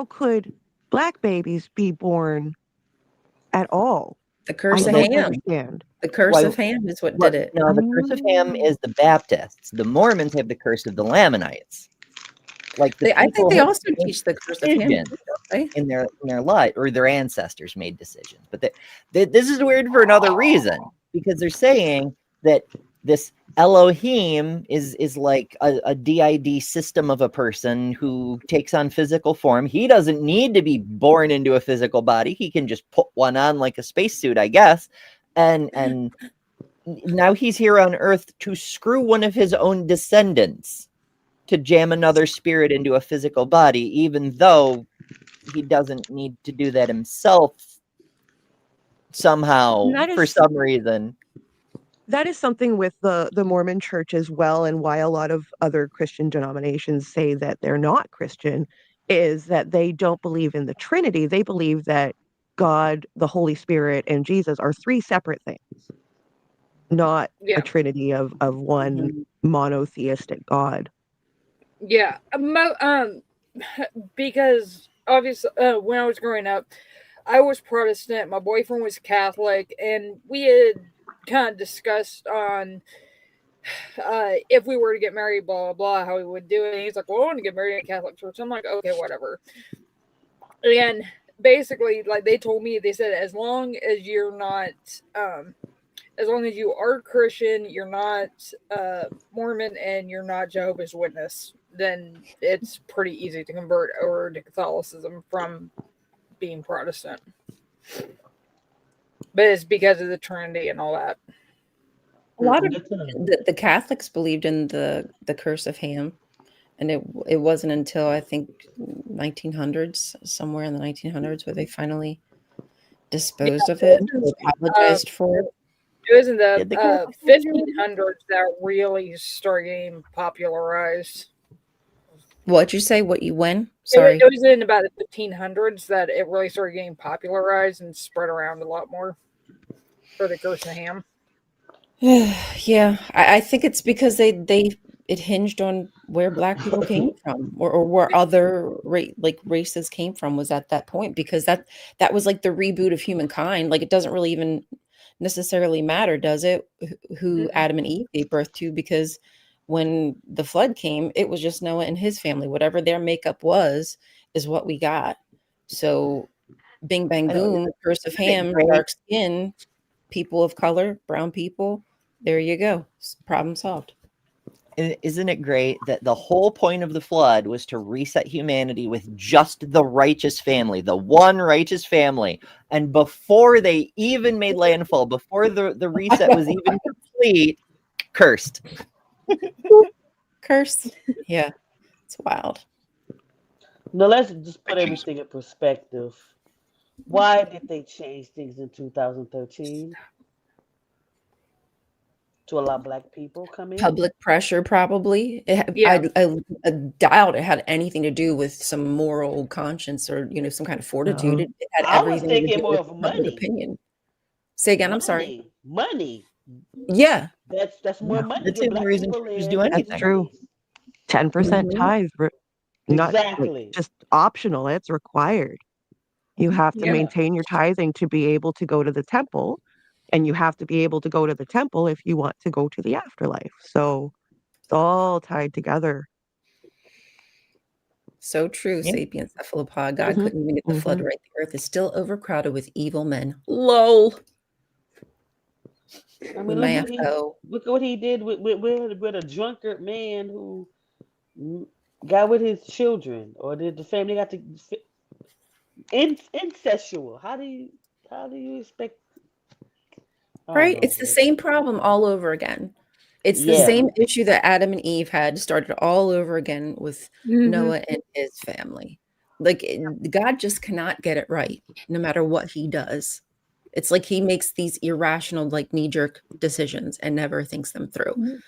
could black babies be born at all? The curse of Ham. Understand. The curse of Ham is what did it. No, the curse of Ham is the Baptists. The Mormons have the curse of the Lamanites. Like I think they also teach the curse of Ham, right? in their life, or their ancestors made decisions. But this is weird for another reason, because they're saying that this Elohim is like a DID system of a person who takes on physical form. He doesn't need to be born into a physical body. He can just put one on like a spacesuit, I guess. And now he's here on Earth to screw one of his own descendants to jam another spirit into a physical body, even though he doesn't need to do that himself somehow for some reason. that is something with the Mormon church as well, and why a lot of other Christian denominations say that they're not Christian is that they don't believe in the Trinity. They believe that God, the Holy Spirit, and Jesus are three separate things, not Yeah. a trinity of one monotheistic God. Yeah. Because obviously, when I was growing up, I was Protestant. My boyfriend was Catholic, and we had kind of discussed on if we were to get married, blah, blah, blah, how we would do it. And he's like, well, I want to get married in a Catholic church. I'm like, okay, whatever. And basically, like, they told me, they said, as long as you're not, as long as you are Christian, you're not Mormon, and you're not Jehovah's Witness, then it's pretty easy to convert over to Catholicism from being Protestant. But it's because of the Trinity and all that. A lot of the Catholics believed in the curse of Ham, and it wasn't until I think 1900s, somewhere in the 1900s, where they finally disposed of it, apologized for it. It was in the 1500s that really started getting popularized. What'd you say? When? Sorry. It was in about the 1500s that it really started getting popularized and spread around a lot more for the curse of Ham. Yeah, I think it's because it hinged on where Black people came from, or where other races came from, was at that point, because that was like the reboot of humankind. Like, it doesn't really even necessarily matter, does it, who Adam and Eve gave birth to? Because when the flood came, it was just Noah and his family. Whatever their makeup was is what we got. So bing bang boom, curse of Ham, dark skin, people of color, brown people, there you go, problem solved. Isn't it great that the whole point of the flood was to reset humanity with just the righteous family, the one righteous family? And before they even made landfall, before the reset was even complete, cursed. Cursed. Yeah, it's wild. Now let's just put everything in perspective. Why did they change things in 2013? To allow Black people come in? Public pressure, probably. I doubt it had anything to do with some moral conscience or some kind of fortitude. It had everything to do more with of public money. opinion. Say again. I'm sorry. Money. Yeah. That's more money. That's the only reason churches do anything. That's true. 10% tithe, not exactly just optional. It's required. You have to maintain your tithing to be able to go to the temple. And you have to be able to go to the temple if you want to go to the afterlife. So it's all tied together. So true, Sapiens cephalopod. God couldn't even get the flood right. The earth is still overcrowded with evil men. Lol. I mean, look at what he did with a drunkard man who got with his children, or did the family got to incestual? How do you expect? Right? It's the same problem all over again. It's the same issue that Adam and Eve had started all over again with Noah and his family. Like, God just cannot get it right, no matter what he does. It's like he makes these irrational, like, knee-jerk decisions and never thinks them through.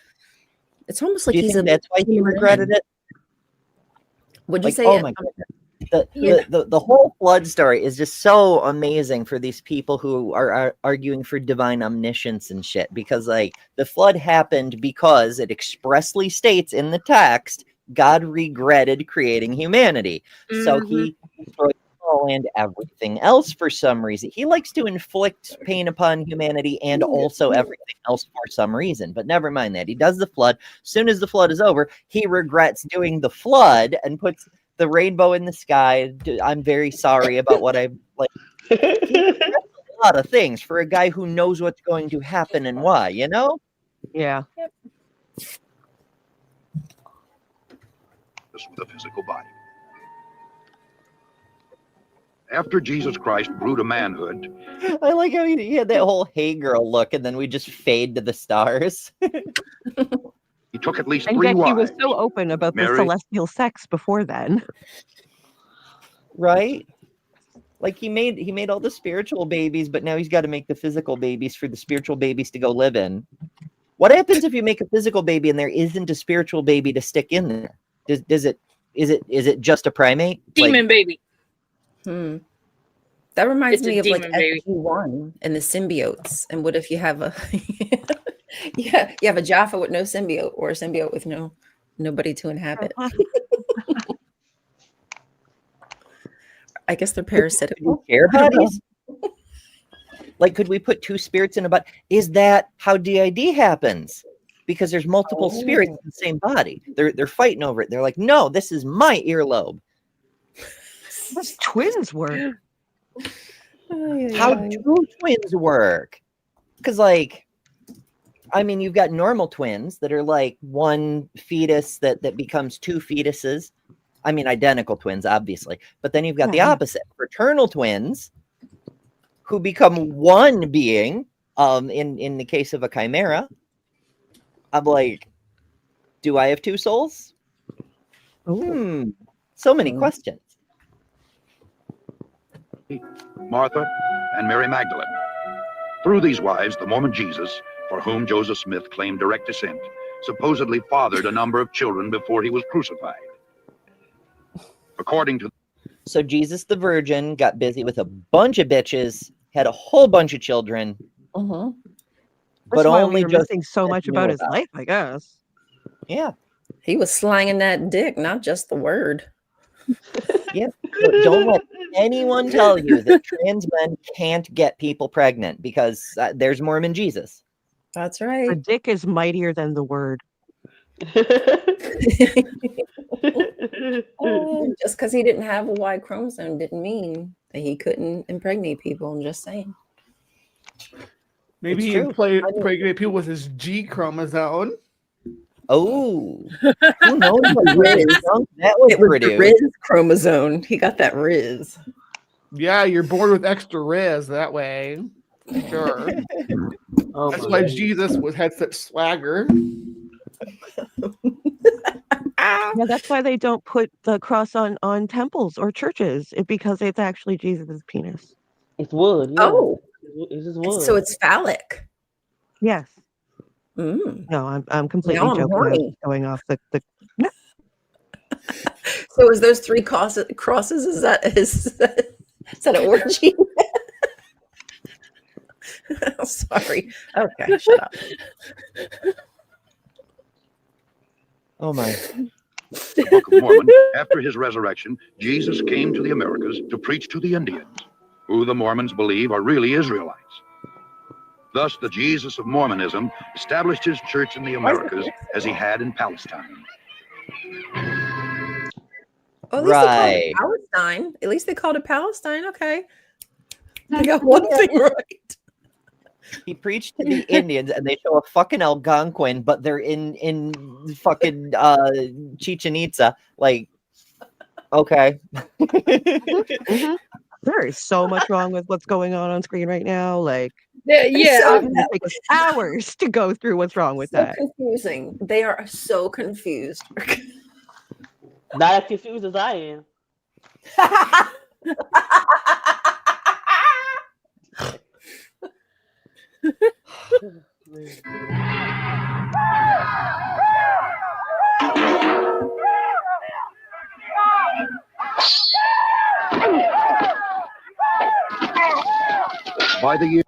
It's almost like that's why he regretted it. Would you say? Oh my God. The whole flood story is just so amazing for these people who are arguing for divine omniscience and shit, because like the flood happened because it expressly states in the text God regretted creating humanity. So he destroyed and everything else for some reason. He likes to inflict pain upon humanity and also everything else for some reason. But never mind that. He does the flood. As soon as the flood is over, he regrets doing the flood and puts the rainbow in the sky. I'm very sorry about what I've like. A lot of things for a guy who knows what's going to happen and why, you know? Yeah. This with a physical body. After Jesus Christ grew to manhood, I like how he had that whole hey girl look, and then we just fade to the stars. he took at least and 3 yet wives. he was so open about Mary, the celestial sex before then. Right? Like he made all the spiritual babies, but now he's got to make the physical babies for the spiritual babies to go live in. What happens if you make a physical baby and there isn't a spiritual baby to stick in there? Is it just a primate? Demon baby. That reminds It's a me of like demon baby. SG1 and the symbiotes. And what if you have a you have a Jaffa with no symbiote, or a symbiote with nobody to inhabit? I guess they're parasitical. Air bodies? Like, could we put two spirits in a body? Is that how DID happens? Because there's multiple spirits in the same body. They're fighting over it. They're like, no, this is my earlobe. Those twins work. How do twins work? Because, like, I mean, you've got normal twins that are like one fetus that becomes two fetuses. I mean, identical twins, obviously. But then you've got the opposite. Fraternal twins who become one being. In the case of a chimera, I'm like, do I have two souls? So many questions. Martha and Mary Magdalene. Through these wives, the Mormon Jesus, for whom Joseph Smith claimed direct descent, supposedly fathered a number of children before he was crucified. According to... So Jesus the Virgin got busy with a bunch of bitches, had a whole bunch of children, That's but why only we were just missing so much knew about his about. life, I guess. Yeah. He was slanging that dick, not just the word. Yep. Don't let anyone tell you that trans men can't get people pregnant, because there's Mormon Jesus. That's right. The dick is mightier than the word. Just because he didn't have a Y chromosome didn't mean that he couldn't impregnate people. I'm just saying. Maybe It's he true. impregnate people with his G chromosome. Oh, who knows what Riz. that would It was the produce? Riz chromosome. He got that Riz. Yeah, you're born with extra Riz that way. Sure. That's why Jesus had such swagger. Yeah, that's why they don't put the cross on temples or churches, because it's actually Jesus' penis. It's wood. Yeah. Oh, it's just wood. so it's phallic. Yes. Mm. No, I'm completely Now I'm joking. I was horny. going off the So is those three crosses? Is that an orgy? Sorry. Okay, shut up. Oh my. The Book of Mormon, after his resurrection, Jesus came to the Americas to preach to the Indians, who the Mormons believe are really Israelites. Thus, the Jesus of Mormonism established his church in the Americas as he had in Palestine. Well, at least they called Right. it Palestine. At least they called it Palestine. Okay. They got one thing right. He preached to the Indians, and they show a fucking Algonquin, but they're in fucking Chichen Itza. Like, okay. There is so much wrong with what's going on screen right now. Like, Yeah, so it take us hours to go through what's wrong with So that. confusing. They are so confused. Not as confused as I am. By the year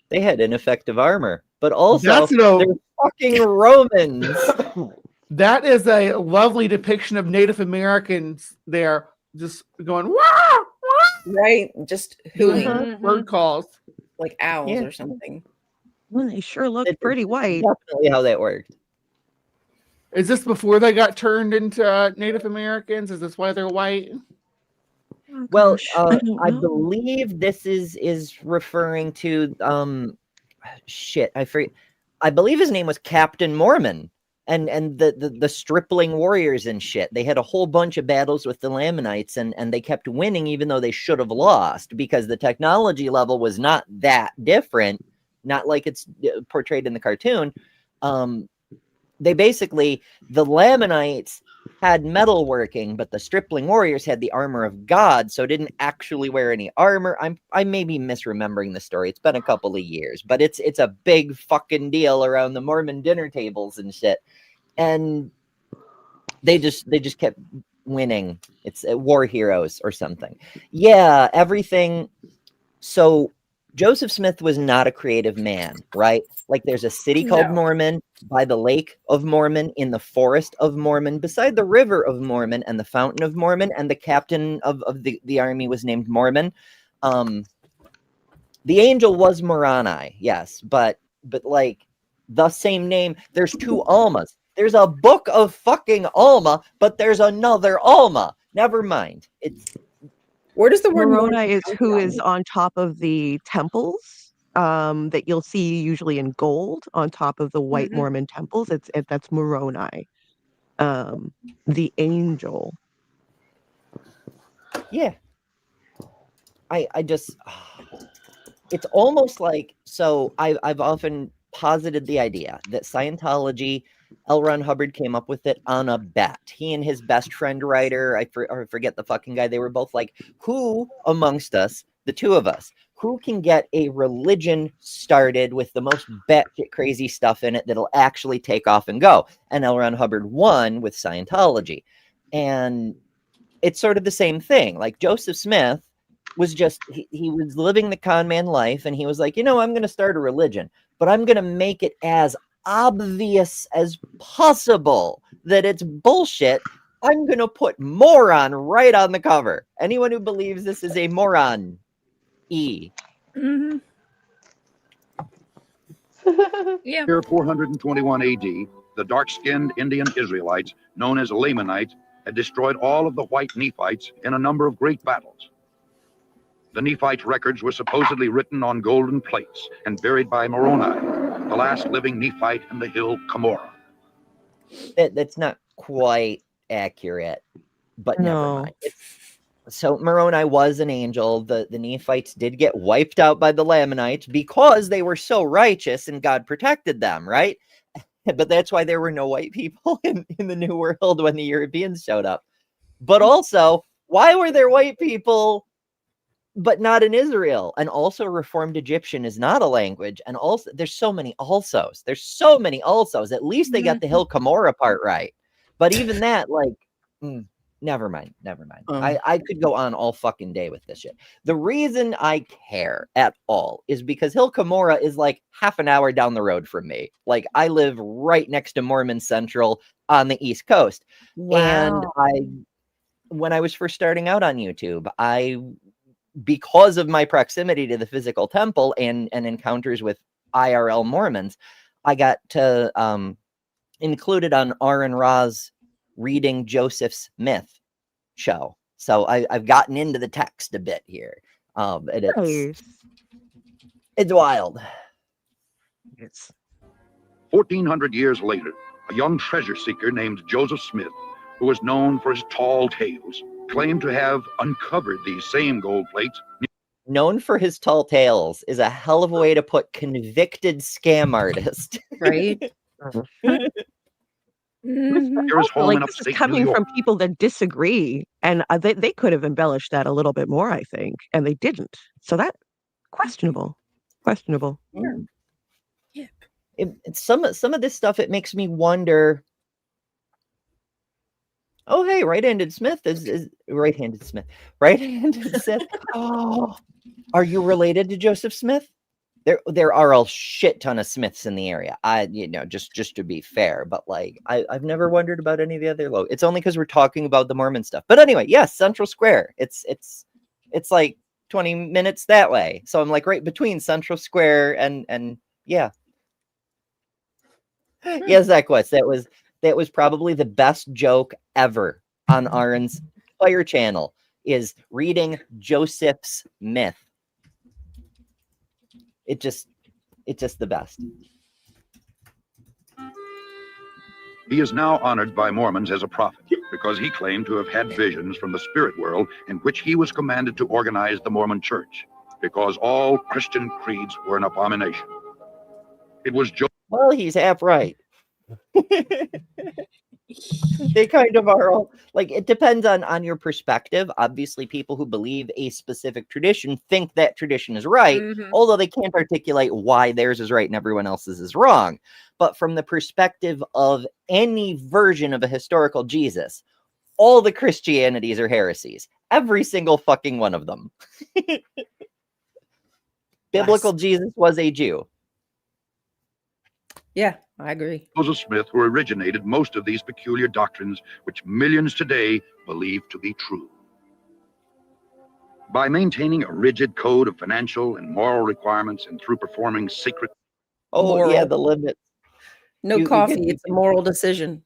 They had ineffective armor, but also That's no- they're fucking Romans. That is a lovely depiction of Native Americans there, just going, wah, Right? Just hooting doing bird calls. like owls Yeah. or something. Well, they sure look It's pretty white. definitely how that worked. Is this before they got turned into Native Americans? Is this why they're white? Oh, Well, gosh, I don't I know. believe this is referring to shit. I forget. I believe his name was Captain Mormon, and the stripling warriors and shit. They had a whole bunch of battles with the Lamanites, and they kept winning even though they should have lost, because the technology level was not that different, not like it's portrayed in the cartoon. They basically, the Lamanites had metalworking, but the stripling warriors had the armor of God, so didn't actually wear any armor. I may be misremembering the story. It's been a couple of years, but it's a big fucking deal around the Mormon dinner tables and shit. And they just kept winning. It's war heroes or something. Yeah, everything. So Joseph Smith was not a creative man, right? Like there's a city called Mormon by the Lake of Mormon, in the Forest of Mormon, beside the River of Mormon and the Fountain of Mormon, and the captain of the army was named Mormon. The angel was Moroni, yes, but like the same name. There's two Almas. There's a book of fucking Alma, but there's another Alma. Never mind. Where does the word Moroni is who is on top of the temples that you'll see usually in gold on top of the white Mormon temples. That's Moroni, the angel. Yeah. I just, it's almost like, so I've often posited the idea that Scientology, L. Ron Hubbard came up with it on a bet. He and his best friend writer, I forget the fucking guy, they were both like, who amongst us, the two of us, who can get a religion started with the most batshit crazy stuff in it that'll actually take off and go? And L. Ron Hubbard won with Scientology. And it's sort of the same thing. Like Joseph Smith was just, he was living the con man life, and he was like, I'm going to start a religion, but I'm going to make it as obvious as possible that it's bullshit. I'm going to put moron right on the cover. Anyone who believes this is a moron. Yeah. Year 421 AD, the dark-skinned Indian Israelites, known as Lamanites, had destroyed all of the white Nephites in a number of great battles. The Nephite records were supposedly written on golden plates and buried by Moroni, the last living Nephite in the hill Cumorah. That's not quite accurate, but never mind. So Moroni was an angel. The Nephites did get wiped out by the Lamanites because they were so righteous and God protected them, right? But that's why there were no white people in the New World when the Europeans showed up. But also, why were there white people but not in Israel? And also, Reformed Egyptian is not a language. And also, there's so many alsos. At least they got the Hill Cumorah part right. But even that, like, never mind. I could go on all fucking day with this shit. The reason I care at all is because Hill Cumorah is like half an hour down the road from me. Like, I live right next to Mormon Central on the East Coast. Wow. And when I was first starting out on YouTube, because of my proximity to the physical temple and encounters with IRL Mormons, I got to included on Aaron Ra's Reading Joseph Smith show. So I've gotten into the text a bit here. And it's wild. It's 1,400 years later, a young treasure seeker named Joseph Smith, who was known for his tall tales, claimed to have uncovered these same gold plates. Known for his tall tales is a hell of a way to put convicted scam artist. Right? Like, this is coming from people that disagree, and they could have embellished that a little bit more, I think, and they didn't. So that questionable. Yeah. Some of this stuff, it makes me wonder. Oh, hey, right-handed Smith is right-handed Smith. Right-handed Smith. Oh, are you related to Joseph Smith? There are a shit ton of Smiths in the area. Just to be fair, but like I've never wondered about any of the other It's only because we're talking about the Mormon stuff. But anyway, yes, Central Square. It's like 20 minutes that way. So I'm like right between Central Square and yeah. Yes, Zachwitz, that was probably the best joke ever on Aaron's Fire channel, is reading Joseph Smith. It's just the best. He is now honored by Mormons as a prophet because he claimed to have had visions from the spirit world in which he was commanded to organize the Mormon church, because all Christian creeds were an abomination. It was well, he's half right. They kind of are all like, it depends on your perspective. Obviously, people who believe a specific tradition think that tradition is right, although they can't articulate why theirs is right and everyone else's is wrong. But from the perspective of any version of a historical Jesus, all the Christianities are heresies. Every single fucking one of them. Biblical Jesus was a Jew. Yeah, I agree. Joseph Smith, who originated most of these peculiar doctrines which millions today believe to be true. By maintaining a rigid code of financial and moral requirements and through performing secret... Oh, yeah, the limit. No coffee. It's a moral decision.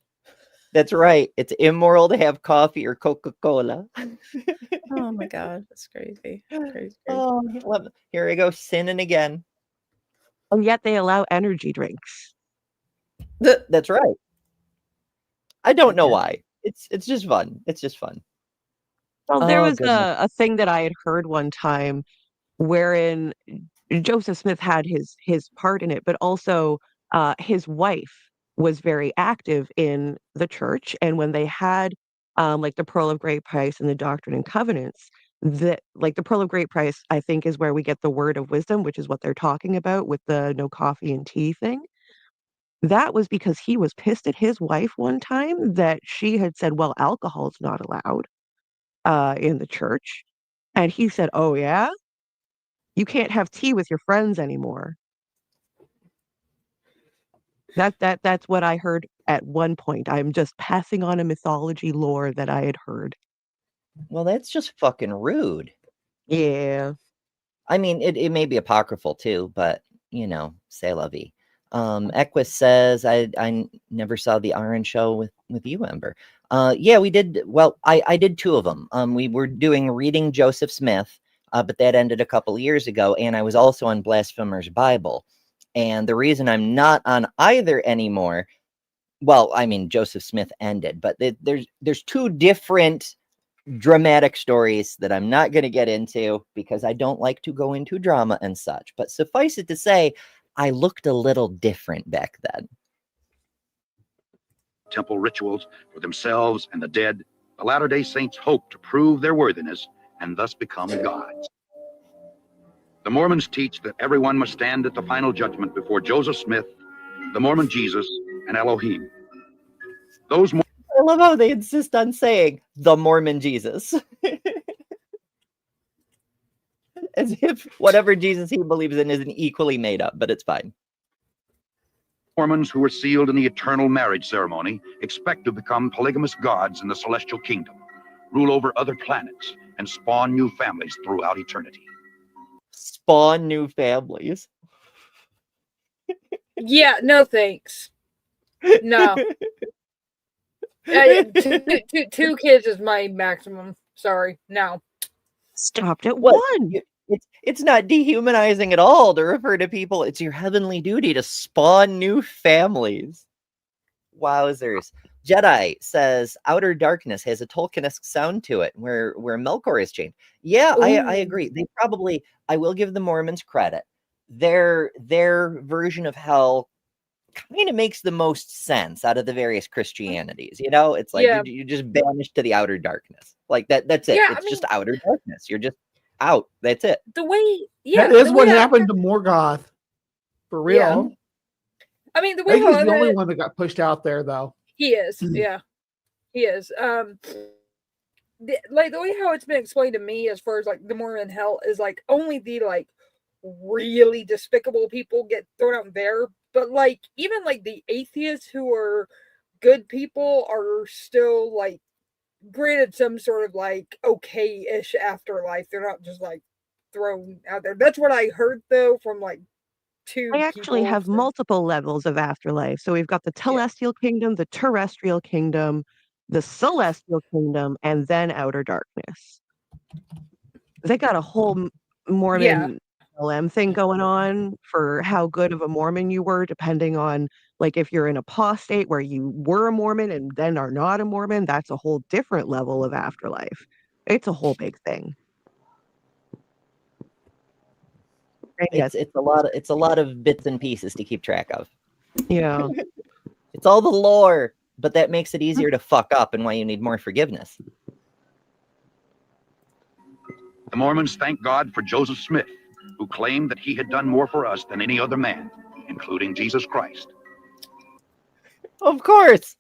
That's right. It's immoral to have coffee or Coca-Cola. Oh my God, that's crazy. Crazy. Oh, here I go sinning again. And yet they allow energy drinks. That's right. I don't know why. It's just fun. It's just fun. Well, there was a thing that I had heard one time wherein Joseph Smith had his part in it, but also his wife was very active in the church. And when they had like the Pearl of Great Price and the Doctrine and Covenants, that like the Pearl of Great Price, I think, is where we get the word of wisdom, which is what they're talking about with the no coffee and tea thing. That was because he was pissed at his wife one time that she had said, well, alcohol's not allowed in the church. And he said, oh, yeah? You can't have tea with your friends anymore. That's what I heard at one point. I'm just passing on a mythology lore that I had heard. Well, that's just fucking rude. Yeah. I mean, it may be apocryphal too, but you know, c'est la vie. Equus says, I never saw the Iron Show with you, Ember. Yeah, we did. Well, I did two of them. We were doing Reading Joseph Smith, but that ended a couple years ago, and I was also on Blasphemer's Bible. And the reason I'm not on either anymore, well, I mean, Joseph Smith ended, but there's two different dramatic stories that I'm not going to get into because I don't like to go into drama and such. But suffice it to say, I looked a little different back then. Temple rituals for themselves and the dead, the Latter-day Saints hope to prove their worthiness and thus become gods. The Mormons teach that everyone must stand at the final judgment before Joseph Smith, the Mormon Jesus, and Elohim. I love how they insist on saying the Mormon Jesus. As if whatever Jesus he believes in isn't equally made up, but it's fine. Mormons who were sealed in the eternal marriage ceremony expect to become polygamous gods in the celestial kingdom, rule over other planets, and spawn new families throughout eternity. Spawn new families. Yeah, no thanks. No. Two kids is my maximum. Sorry, no. Stopped at What? one. It's not dehumanizing at all to refer to people. It's your heavenly duty to spawn new families. Wowzers. Jedi says Outer Darkness has a Tolkien-esque sound to it where Melkor is changed. Yeah, I agree. They probably, I will give the Mormons credit. Their version of hell kind of makes the most sense out of the various Christianities. You know, it's like you just banished to the outer darkness. Like that's it. Yeah, It's just outer darkness. You're just out. That's it. The way, that is what happened to Morgoth, for real. Yeah. I mean, the way I think he's the only one that got pushed out there, though. He is, yeah, he is. Like the way how it's been explained to me, as far as like the Mormon hell, is like only the like really despicable people get thrown out there, but like even like the atheists who are good people are still like granted some sort of like okay-ish afterlife. They're not just like thrown out there. That's what I heard though from like two I actually have multiple levels of afterlife. So we've got the telestial kingdom, the terrestrial kingdom, the celestial kingdom, and then outer darkness. They got a whole Mormon LM thing going on for how good of a Mormon you were, depending on like if you're an apostate where you were a Mormon and then are not a Mormon. That's a whole different level of afterlife. It's a whole big thing. It's a lot of bits and pieces to keep track of. Yeah. It's all the lore, but that makes it easier to fuck up and why you need more forgiveness. The Mormons thank God for Joseph Smith, who claimed that he had done more for us than any other man, including Jesus Christ. Of course.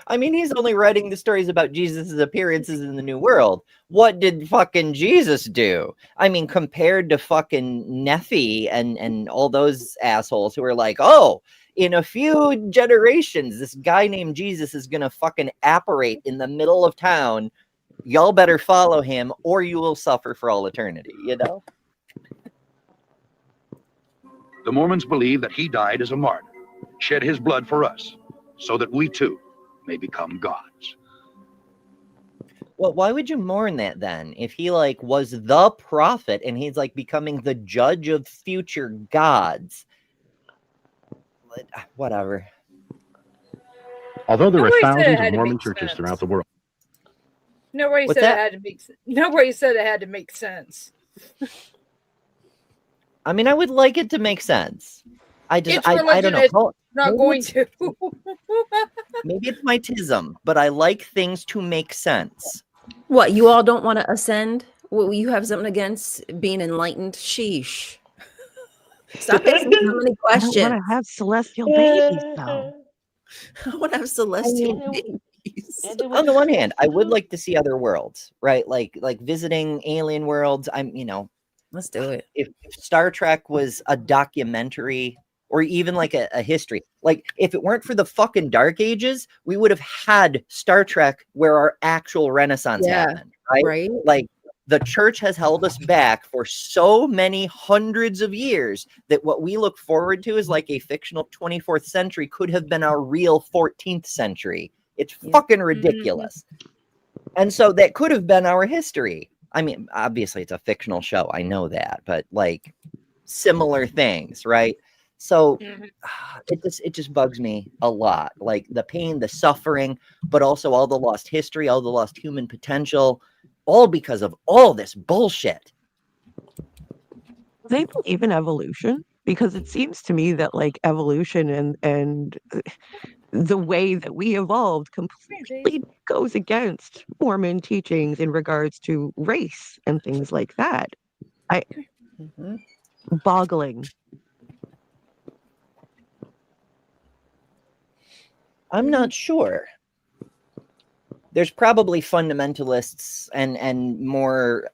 I mean, he's only writing the stories about Jesus' appearances in the New World. What did fucking Jesus do? I mean, compared to fucking Nephi and all those assholes who are like, oh, in a few generations, this guy named Jesus is going to fucking apparate in the middle of town. Y'all better follow him or you will suffer for all eternity, you know? The Mormons believe that he died as a martyr, shed his blood for us, so that we too may become gods. Well, why would you mourn that then? If he like was the prophet and he's like becoming the judge of future gods. Whatever. Although there Nobody are said it thousands had of to Mormon make churches sense. throughout the world. Nobody What's said that? it had to make. Nobody said it had to make sense. I mean, I would like it to make sense. I just, It's I religion. don't know. It's Call- not maybe going it's- to. Maybe it's my tism, but I like things to make sense. What, you all don't want to ascend? Well, you have something against being enlightened? Sheesh. Stop asking so many I don't questions. want to have celestial babies, though. I want to have celestial babies. On the one hand, I would like to see other worlds, right? Like visiting alien worlds. Let's do it. If Star Trek was a documentary or even like a history, like if it weren't for the fucking Dark Ages, we would have had Star Trek where our actual Renaissance happened, right? Right. Like the church has held us back for so many hundreds of years that what we look forward to is like a fictional 24th century could have been our real 14th century. It's fucking ridiculous. And so that could have been our history. I mean, obviously it's a fictional show. I know that, but like similar things, right? So it just bugs me a lot. Like the pain, the suffering, but also all the lost history, all the lost human potential, all because of all this bullshit. They believe in evolution because it seems to me that like evolution and the way that we evolved completely goes against Mormon teachings in regards to race and things like that. Boggling. I'm not sure. There's probably fundamentalists and more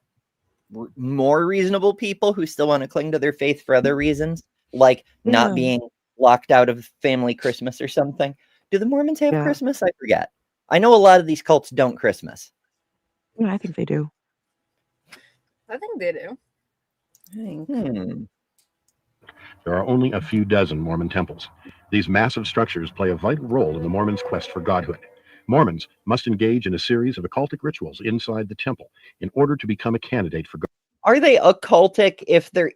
reasonable people who still want to cling to their faith for other reasons, like not being locked out of family Christmas or something. Do the Mormons have Christmas? I forget. I know a lot of these cults don't Christmas. Yeah, I think they do. I think they do. There are only a few dozen Mormon temples. These massive structures play a vital role in the Mormons' quest for godhood. Mormons must engage in a series of occultic rituals inside the temple in order to become a candidate for God. Are they occultic if they're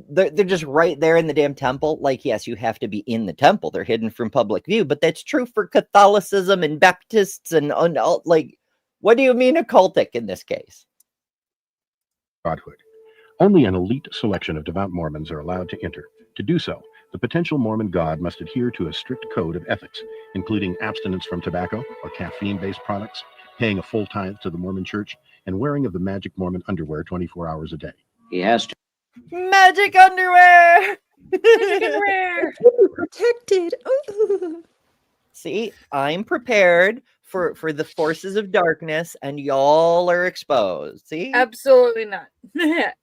they're just right there in the damn temple? Like, yes, you have to be in the temple. They're hidden from public view, but that's true for Catholicism and Baptists and like, what do you mean occultic in this case? Godhood. Only an elite selection of devout Mormons are allowed to enter. To do so, the potential Mormon god must adhere to a strict code of ethics, including abstinence from tobacco or caffeine-based products, paying a full tithe to the Mormon church, and wearing of the magic Mormon underwear 24 hours a day. He has to. Magic underwear! Magic underwear! Protected. See, I'm prepared for the forces of darkness, and y'all are exposed. See? Absolutely not.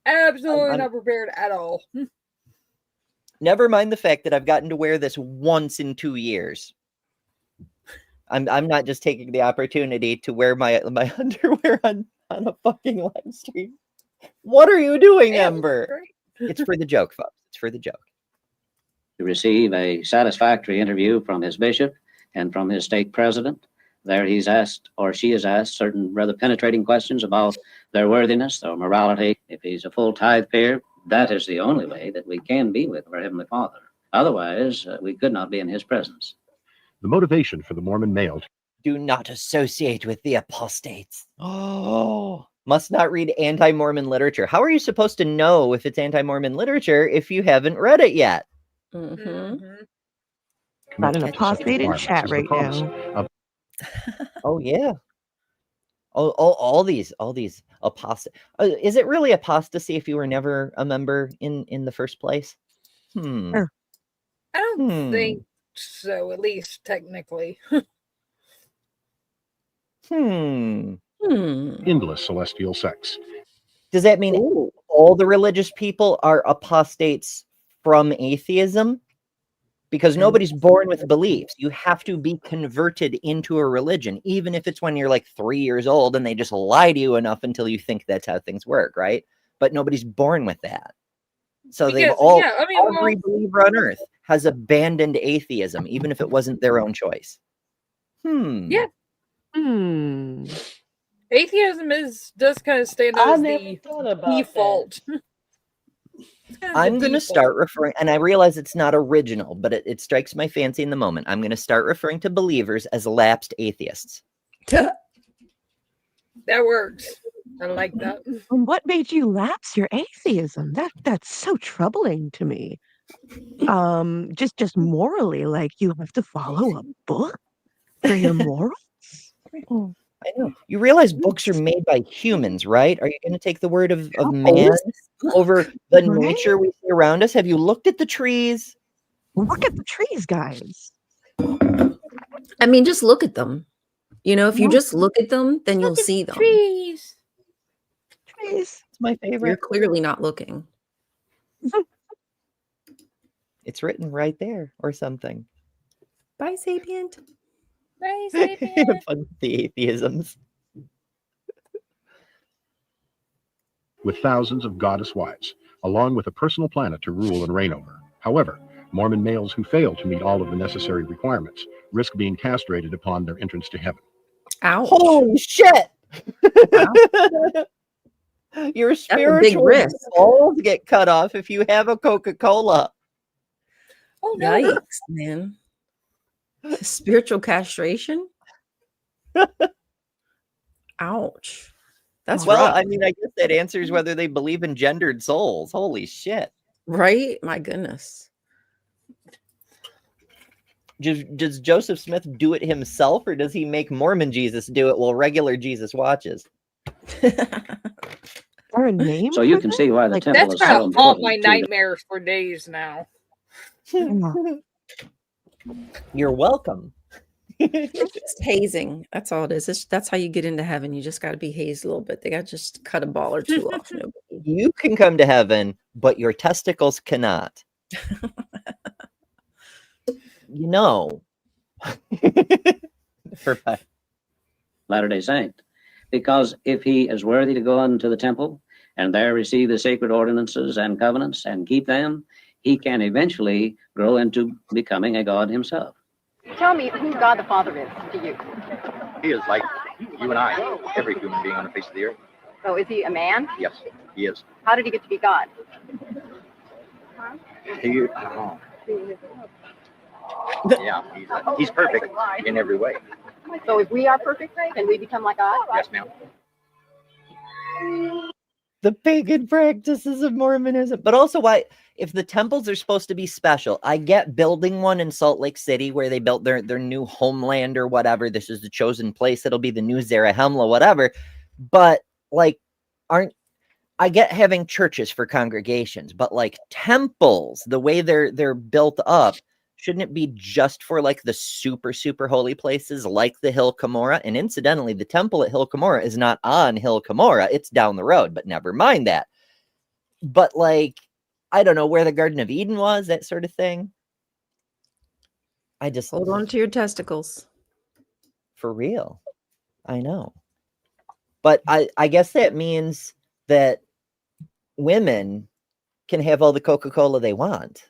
Absolutely not prepared at all. Never mind the fact that I've gotten to wear this once in 2 years. I'm not just taking the opportunity to wear my underwear on a fucking live stream. What are you doing, Ember? It's for the joke, folks. It's for the joke. To receive a satisfactory interview from his bishop and from his stake president. There he's asked, or she is asked, certain rather penetrating questions about their worthiness, their morality. If he's a full tithe payer, that is the only way that we can be with our Heavenly Father. Otherwise, we could not be in his presence. The motivation for the Mormon male. Do not associate with the apostates. Oh, must not read anti-Mormon literature. How are you supposed to know if it's anti-Mormon literature if you haven't read it yet? Got an commit apostate in requirements chat is the right promise now. of Oh yeah. All these apostate. Is it really apostasy if you were never a member in the first place? Sure. I don't think so, at least technically. endless celestial sex. Does that mean all the religious people are apostates from atheism? Because nobody's born with beliefs. You have to be converted into a religion, even if it's when you're like 3 years old and they just lie to you enough until you think that's how things work, right? But nobody's born with that. So they've all, every believer on earth has abandoned atheism, even if it wasn't their own choice. Yeah. Atheism does kind of stand out as the default. I'm going to start referring, and I realize it's not original, but it strikes my fancy in the moment. I'm going to start referring to believers as lapsed atheists. That works. I like that. And what made you lapse your atheism? That's so troubling to me. Just morally, like you have to follow a book for your morals. I know. You realize books are made by humans, right? Are you going to take the word of man over the nature we see around us? Have you looked at the trees? Look at the trees, guys. I mean, just look at them. You know, if you just look at them, then you'll see them. Trees. Trees. It's my favorite. You're clearly not looking. It's written right there or something. Bye, sapient. Bye, sapient. Fun with the atheisms. with thousands of goddess wives, along with a personal planet to rule and reign over. However, Mormon males who fail to meet all of the necessary requirements risk being castrated upon their entrance to heaven. Ouch. Holy shit! Your spiritual balls get cut off if you have a Coca-Cola. Oh, no. Yikes, man. Spiritual castration? Ouch. That's well, rough. I mean, I guess that answers whether they believe in gendered souls. Holy shit. Right? My goodness. Does Joseph Smith do it himself, or does he make Mormon Jesus do it while regular Jesus watches? Or a name? So you can see why the temple That's is so gonna haunt important my to the- nightmares for days now. You're welcome. It's hazing. That's all it is. That's how you get into heaven. You just got to be hazed a little bit. They got to just cut a ball or two off. You can come to heaven, but your testicles cannot. You know. Latter-day Saint. Because if he is worthy to go into the temple and there receive the sacred ordinances and covenants and keep them, he can eventually grow into becoming a god himself. Tell me who God the Father is to you. He is like you and I, every human being on the face of the earth. So is he a man? Yes, he is. How did he get to be God? He's perfect in every way. So if we are perfect, can we become like God? Yes, ma'am. The pagan practices of Mormonism, but also why, if the temples are supposed to be special, I get building one in Salt Lake City where they built their new homeland or whatever. This is the chosen place. It'll be the new Zarahemla, whatever. But like, I get having churches for congregations, but like temples, the way they're built up, shouldn't it be just for like the super, super holy places like the Hill Cumorah? And incidentally, the temple at Hill Cumorah is not on Hill Cumorah. It's down the road, but never mind that. But like, I don't know where the Garden of Eden was, that sort of thing. I just hold on to your testicles. For real. I know. But I guess that means that women can have all the Coca-Cola they want.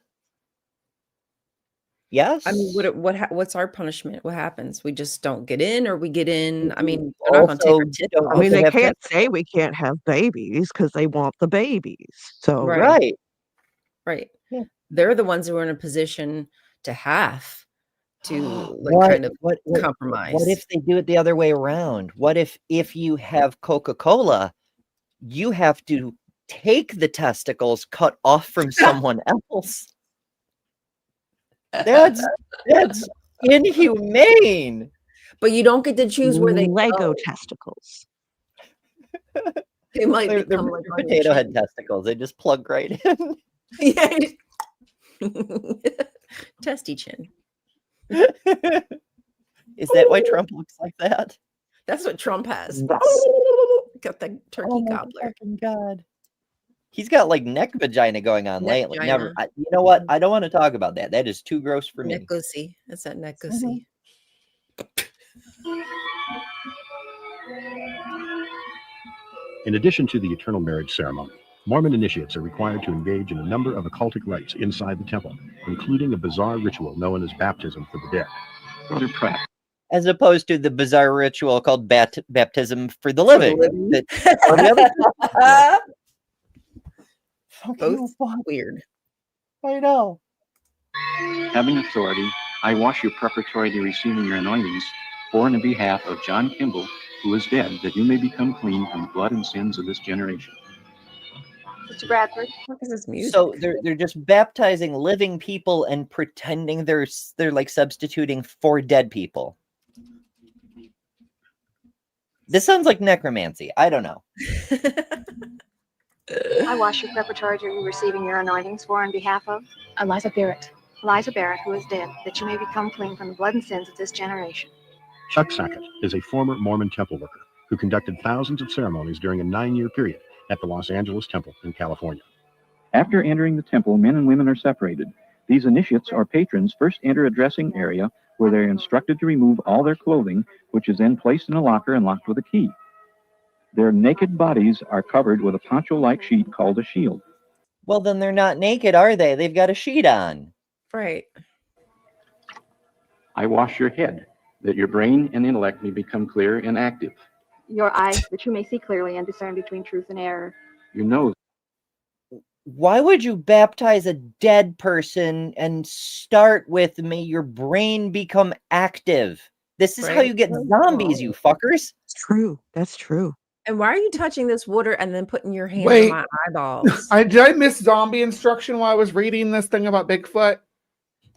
Yes. I mean, what's our punishment? What happens? We just don't get in, or we get in? I mean, they're not going to take our tit off. I mean, they can't say we can't have babies because they want the babies. So right. Yeah. They're the ones who are in a position to have to like compromise. What if they do it the other way around? What if you have Coca-Cola, you have to take the testicles cut off from someone else? That's inhumane. But you don't get to choose where they Lego go. testicles. They might They're become like on your potato head chin. testicles. They just plug right in. Yeah. Testy chin. Is that why Trump looks like that? That's what Trump has. Got the turkey Oh my gobbler. fucking god. He's got like neck vagina going on Neck lately. Never. vagina. You know what? I don't want to talk about that. That is too gross for me. Neck gussy. That's that neck gussy. In addition to the eternal marriage ceremony, Mormon initiates are required to engage in a number of occultic rites inside the temple, including a bizarre ritual known as baptism for the dead. Brother Pratt. As opposed to the bizarre ritual called baptism for the living. Both weird. I know. Having authority, I wash you preparatory to receiving your anointings for and in behalf of John Kimball, who is dead, that you may become clean from the blood and sins of this generation. Mr. Bradford. What is this music? So they're just baptizing living people and pretending they're like substituting for dead people. This sounds like necromancy. I don't know. I wash you preparatory to receiving your anointings for on behalf of Eliza Barrett. Eliza Barrett, who is dead, that you may become clean from the blood and sins of this generation. Chuck Sackett is a former Mormon temple worker who conducted thousands of ceremonies during a 9-year period at the Los Angeles Temple in California. After entering the temple, men and women are separated. These initiates or patrons first enter a dressing area where they're instructed to remove all their clothing, which is then placed in a locker and locked with a key. Their naked bodies are covered with a poncho-like sheet called a shield. Well, then they're not naked, are they? They've got a sheet on. Right. I wash your head, that your brain and intellect may become clear and active. Your eyes, that you may see clearly and discern between truth and error. Your nose. Why would you baptize a dead person and start with may your brain become active? This is how you get zombies, you fuckers. It's true. That's true. And why are you touching this water and then putting your hand Wait. on my eyeballs? Did I miss zombie instruction while I was reading this thing about Bigfoot?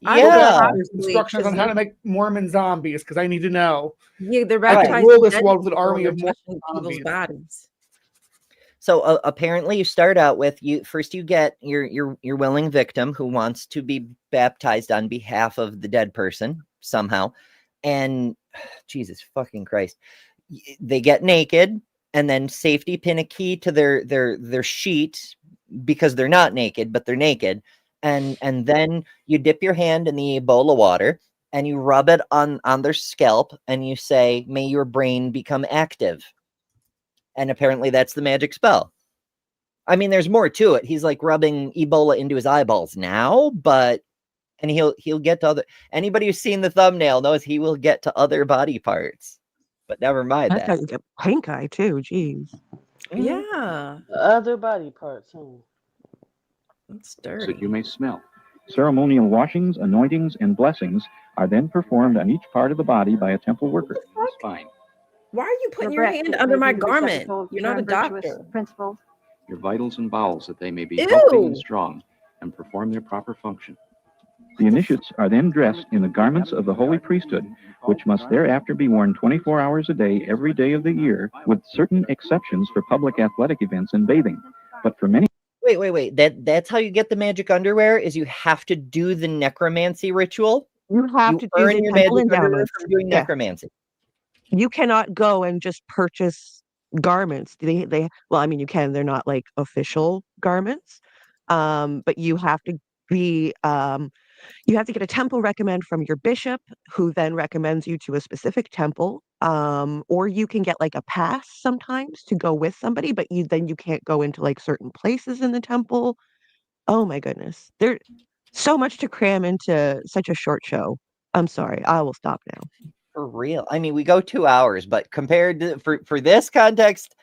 Yeah. Instructions on how to make Mormon zombies, because I need to know. Yeah, they're I can baptizing rule this dead world with an people army and of they're Mormon touching people's zombies. bodies. So apparently you start out with first you get your willing victim who wants to be baptized on behalf of the dead person somehow. And Jesus fucking Christ. They get naked and then safety pin a key to their sheet because they're not naked, but they're naked. And then you dip your hand in the Ebola water and you rub it on their scalp and you say, may your brain become active. And apparently that's the magic spell. I mean, there's more to it. He's like rubbing Ebola into his eyeballs now, and he'll get to other. Anybody who's seen the thumbnail knows he will get to other body parts. But never mind I that. thought you get pink eye too. Jeez. Yeah. Other body parts, huh? It's So dirty. that you may smell. Ceremonial washings, anointings, and blessings are then performed on each part of the body by a temple worker. That's fine. Why are you putting Your your breath, hand that under may my be the garment? receptacle of You're not a pure and virtuous doctor. Principles. Your vitals and bowels, that they may be Ew. healthy and strong and perform their proper function. The initiates are then dressed in the garments of the holy priesthood, which must thereafter be worn 24 hours a day, every day of the year, with certain exceptions for public athletic events and bathing. But for many... Wait. That's how you get the magic underwear, is you have to do the necromancy ritual. You have to do earn the your temple magic underwear endowments. from doing Yeah. necromancy. You cannot go and just purchase garments. They well, I mean, you can. They're not like official garments, but you have to be. You have to get a temple recommend from your bishop, who then recommends you to a specific temple. Or you can get like a pass sometimes to go with somebody, but you can't go into like certain places in the temple. Oh my goodness, there's so much to cram into such a short show. I'm sorry, I will stop now. For real. I mean, we go 2 hours, but compared to for this context,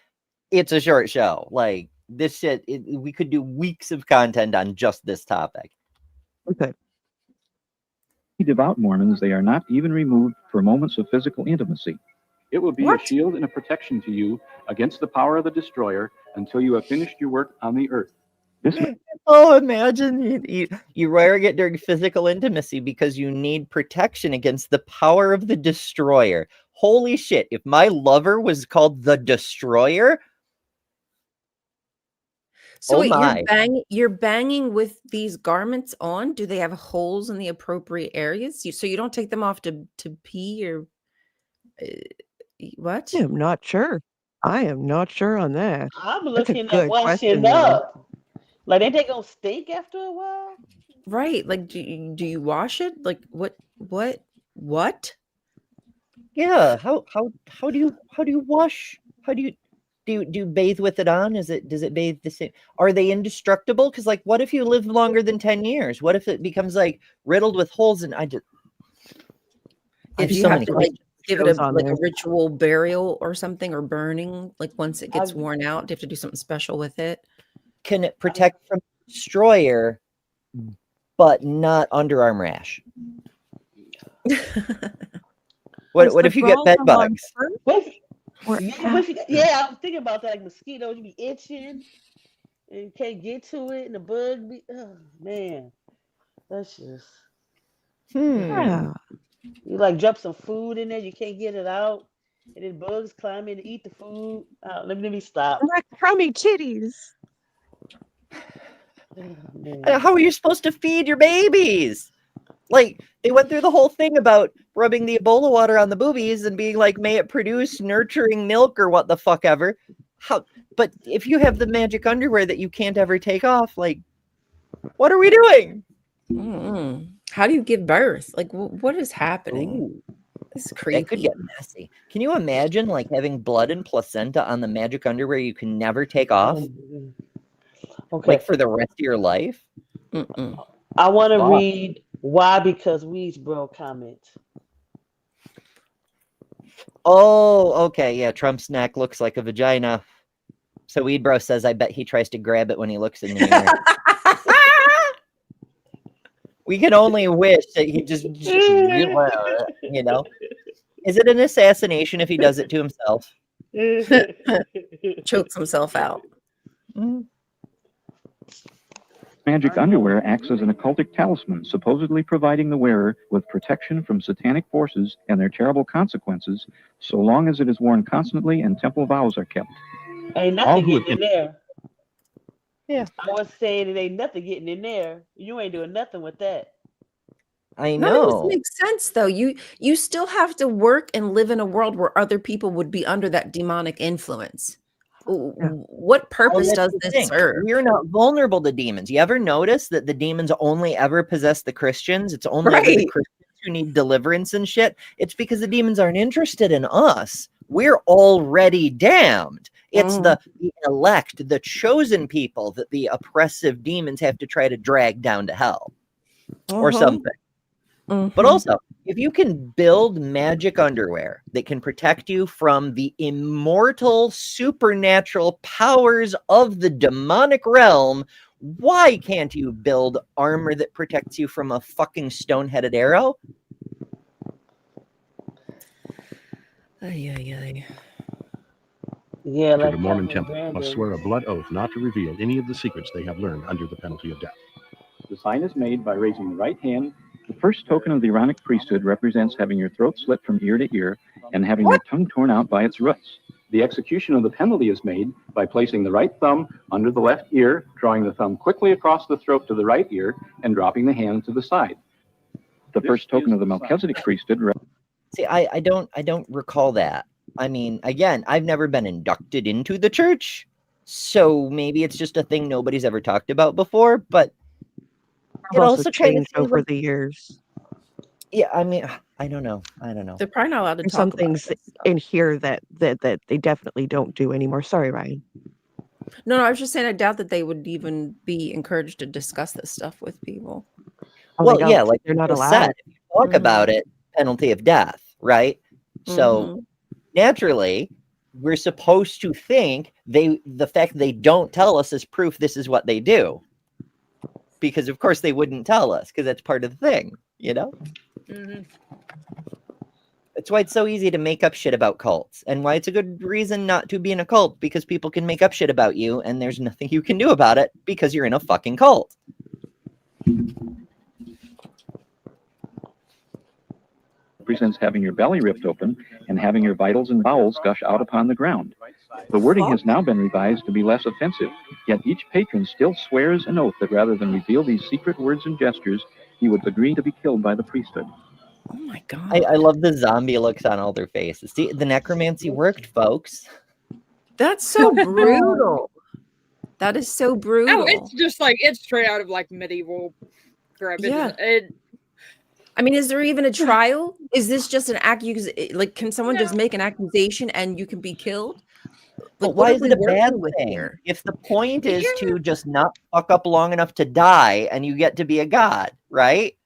it's a short show. Like this shit, we could do weeks of content on just this topic. Okay. devout Mormons, they are not even removed for moments of physical intimacy. It will be a shield and a protection to you against the power of the destroyer until you have finished your work on the earth. Oh, imagine you wearing it during physical intimacy because you need protection against the power of the destroyer. Holy shit, if my lover was called the destroyer, So oh wait, my. you're banging with these garments on? Do they have holes in the appropriate areas? So you don't take them off to pee or what? I'm not sure. I am not sure on that. I'm That's a looking at good washing question, though. up. Like, ain't they gonna stink after a while? Right. Like, do you wash it? Like, what? Yeah, how do you wash? How do you bathe with it on? Does it bathe the same? Are they indestructible? Because like, what if you live longer than 10 years? What if it becomes like riddled with holes? And I Do have you so have many to like questions. give it Shows a on like there. a ritual burial or something, or burning? Like once it gets I worn out, do you have to do something special with it? Can it protect from destroyer, but not underarm rash? What if you get bed bugs? what if, Or yeah, what if yeah, I was thinking about that. Like mosquitoes, you be itching and you can't get to it, and the bug be. Oh man, that's just. yeah. You like drop some food in there, you can't get it out, and then bugs climb in to eat the food. Let me stop. Like crummy kitties. Oh, man. How are you supposed to feed your babies? Like, they went through the whole thing about rubbing the Ebola water on the boobies and being like, may it produce nurturing milk or what the fuck ever. But if you have the magic underwear that you can't ever take off, like, what are we doing? How do you give birth? Like, what is happening? Ooh, it's that creepy. could get messy. Can you imagine like having blood and placenta on the magic underwear you can never take off? Okay. Like for the rest of your life? I want to Fuck. read why because Weesbro comments. Oh, okay. Yeah, Trump's neck looks like a vagina. So Weedbro says, I bet he tries to grab it when he looks in the mirror. We can only wish that he just, you know. Is it an assassination if he does it to himself? Chokes himself out. Magic underwear acts as an occultic talisman, supposedly providing the wearer with protection from satanic forces and their terrible consequences, so long as it is worn constantly and temple vows are kept. Ain't All nothing who getting in there. Yeah. I was saying it ain't nothing getting in there. You ain't doing nothing with that. I None of this know. makes sense, though. You still have to work and live in a world where other people would be under that demonic influence. What purpose Well, does that's the this thing. serve? We're not vulnerable to demons. You ever notice that the demons only ever possess the Christians? It's only ever the Right. Christians who need deliverance and shit. It's because the demons aren't interested in us. We're already damned. It's the elect, the chosen people that the oppressive demons have to try to drag down to hell or something. But also, if you can build magic underwear that can protect you from the immortal supernatural powers of the demonic realm, why can't you build armor that protects you from a fucking stone-headed arrow? Yeah, To like the Mormon Captain temple must Brandon. swear a blood oath not to reveal any of the secrets they have learned under the penalty of death. The sign is made by raising the right hand. The first token of the Aaronic priesthood represents having your throat slit from ear to ear and having your tongue torn out by its roots. The execution of the penalty is made by placing the right thumb under the left ear, drawing the thumb quickly across the throat to the right ear, and dropping the hand to the side. The first token of the Melchizedek priesthood. See, I don't recall that. I mean, again, I've never been inducted into the church, so maybe it's just a thing nobody's ever talked about before, but I've it also also kind of changed seems over like, the years. yeah, I mean, I don't know. They're probably not allowed to There's talk some about things this. in here that they definitely don't do anymore. Sorry, Ryan. No, I was just saying I doubt that they would even be encouraged to discuss this stuff with people. Oh, Well, they yeah, don't. like They're you not just allowed. said, if you talk about it, penalty of death, right? So naturally, we're supposed to think the fact they don't tell us is proof this is what they do. Because of course they wouldn't tell us, because that's part of the thing, you know? It's why it's so easy to make up shit about cults, and why it's a good reason not to be in a cult, because people can make up shit about you, and there's nothing you can do about it because you're in a fucking cult. Represents having your belly ripped open and having your vitals and bowels gush out upon the ground. The wording has now been revised to be less offensive, yet each patron still swears an oath that rather than reveal these secret words and gestures, he would agree to be killed by the priesthood. Oh my God. I love the zombie looks on all their faces. See, the necromancy worked, folks. That's so brutal. That is so brutal. No, it's just like, it's straight out of like medieval crap. Yeah. I mean, is there even a trial? Is this just an accusation? Like, can someone just make an accusation and you can be killed? But why is it a bad thing? If the point is to just not fuck up long enough to die and you get to be a god, right?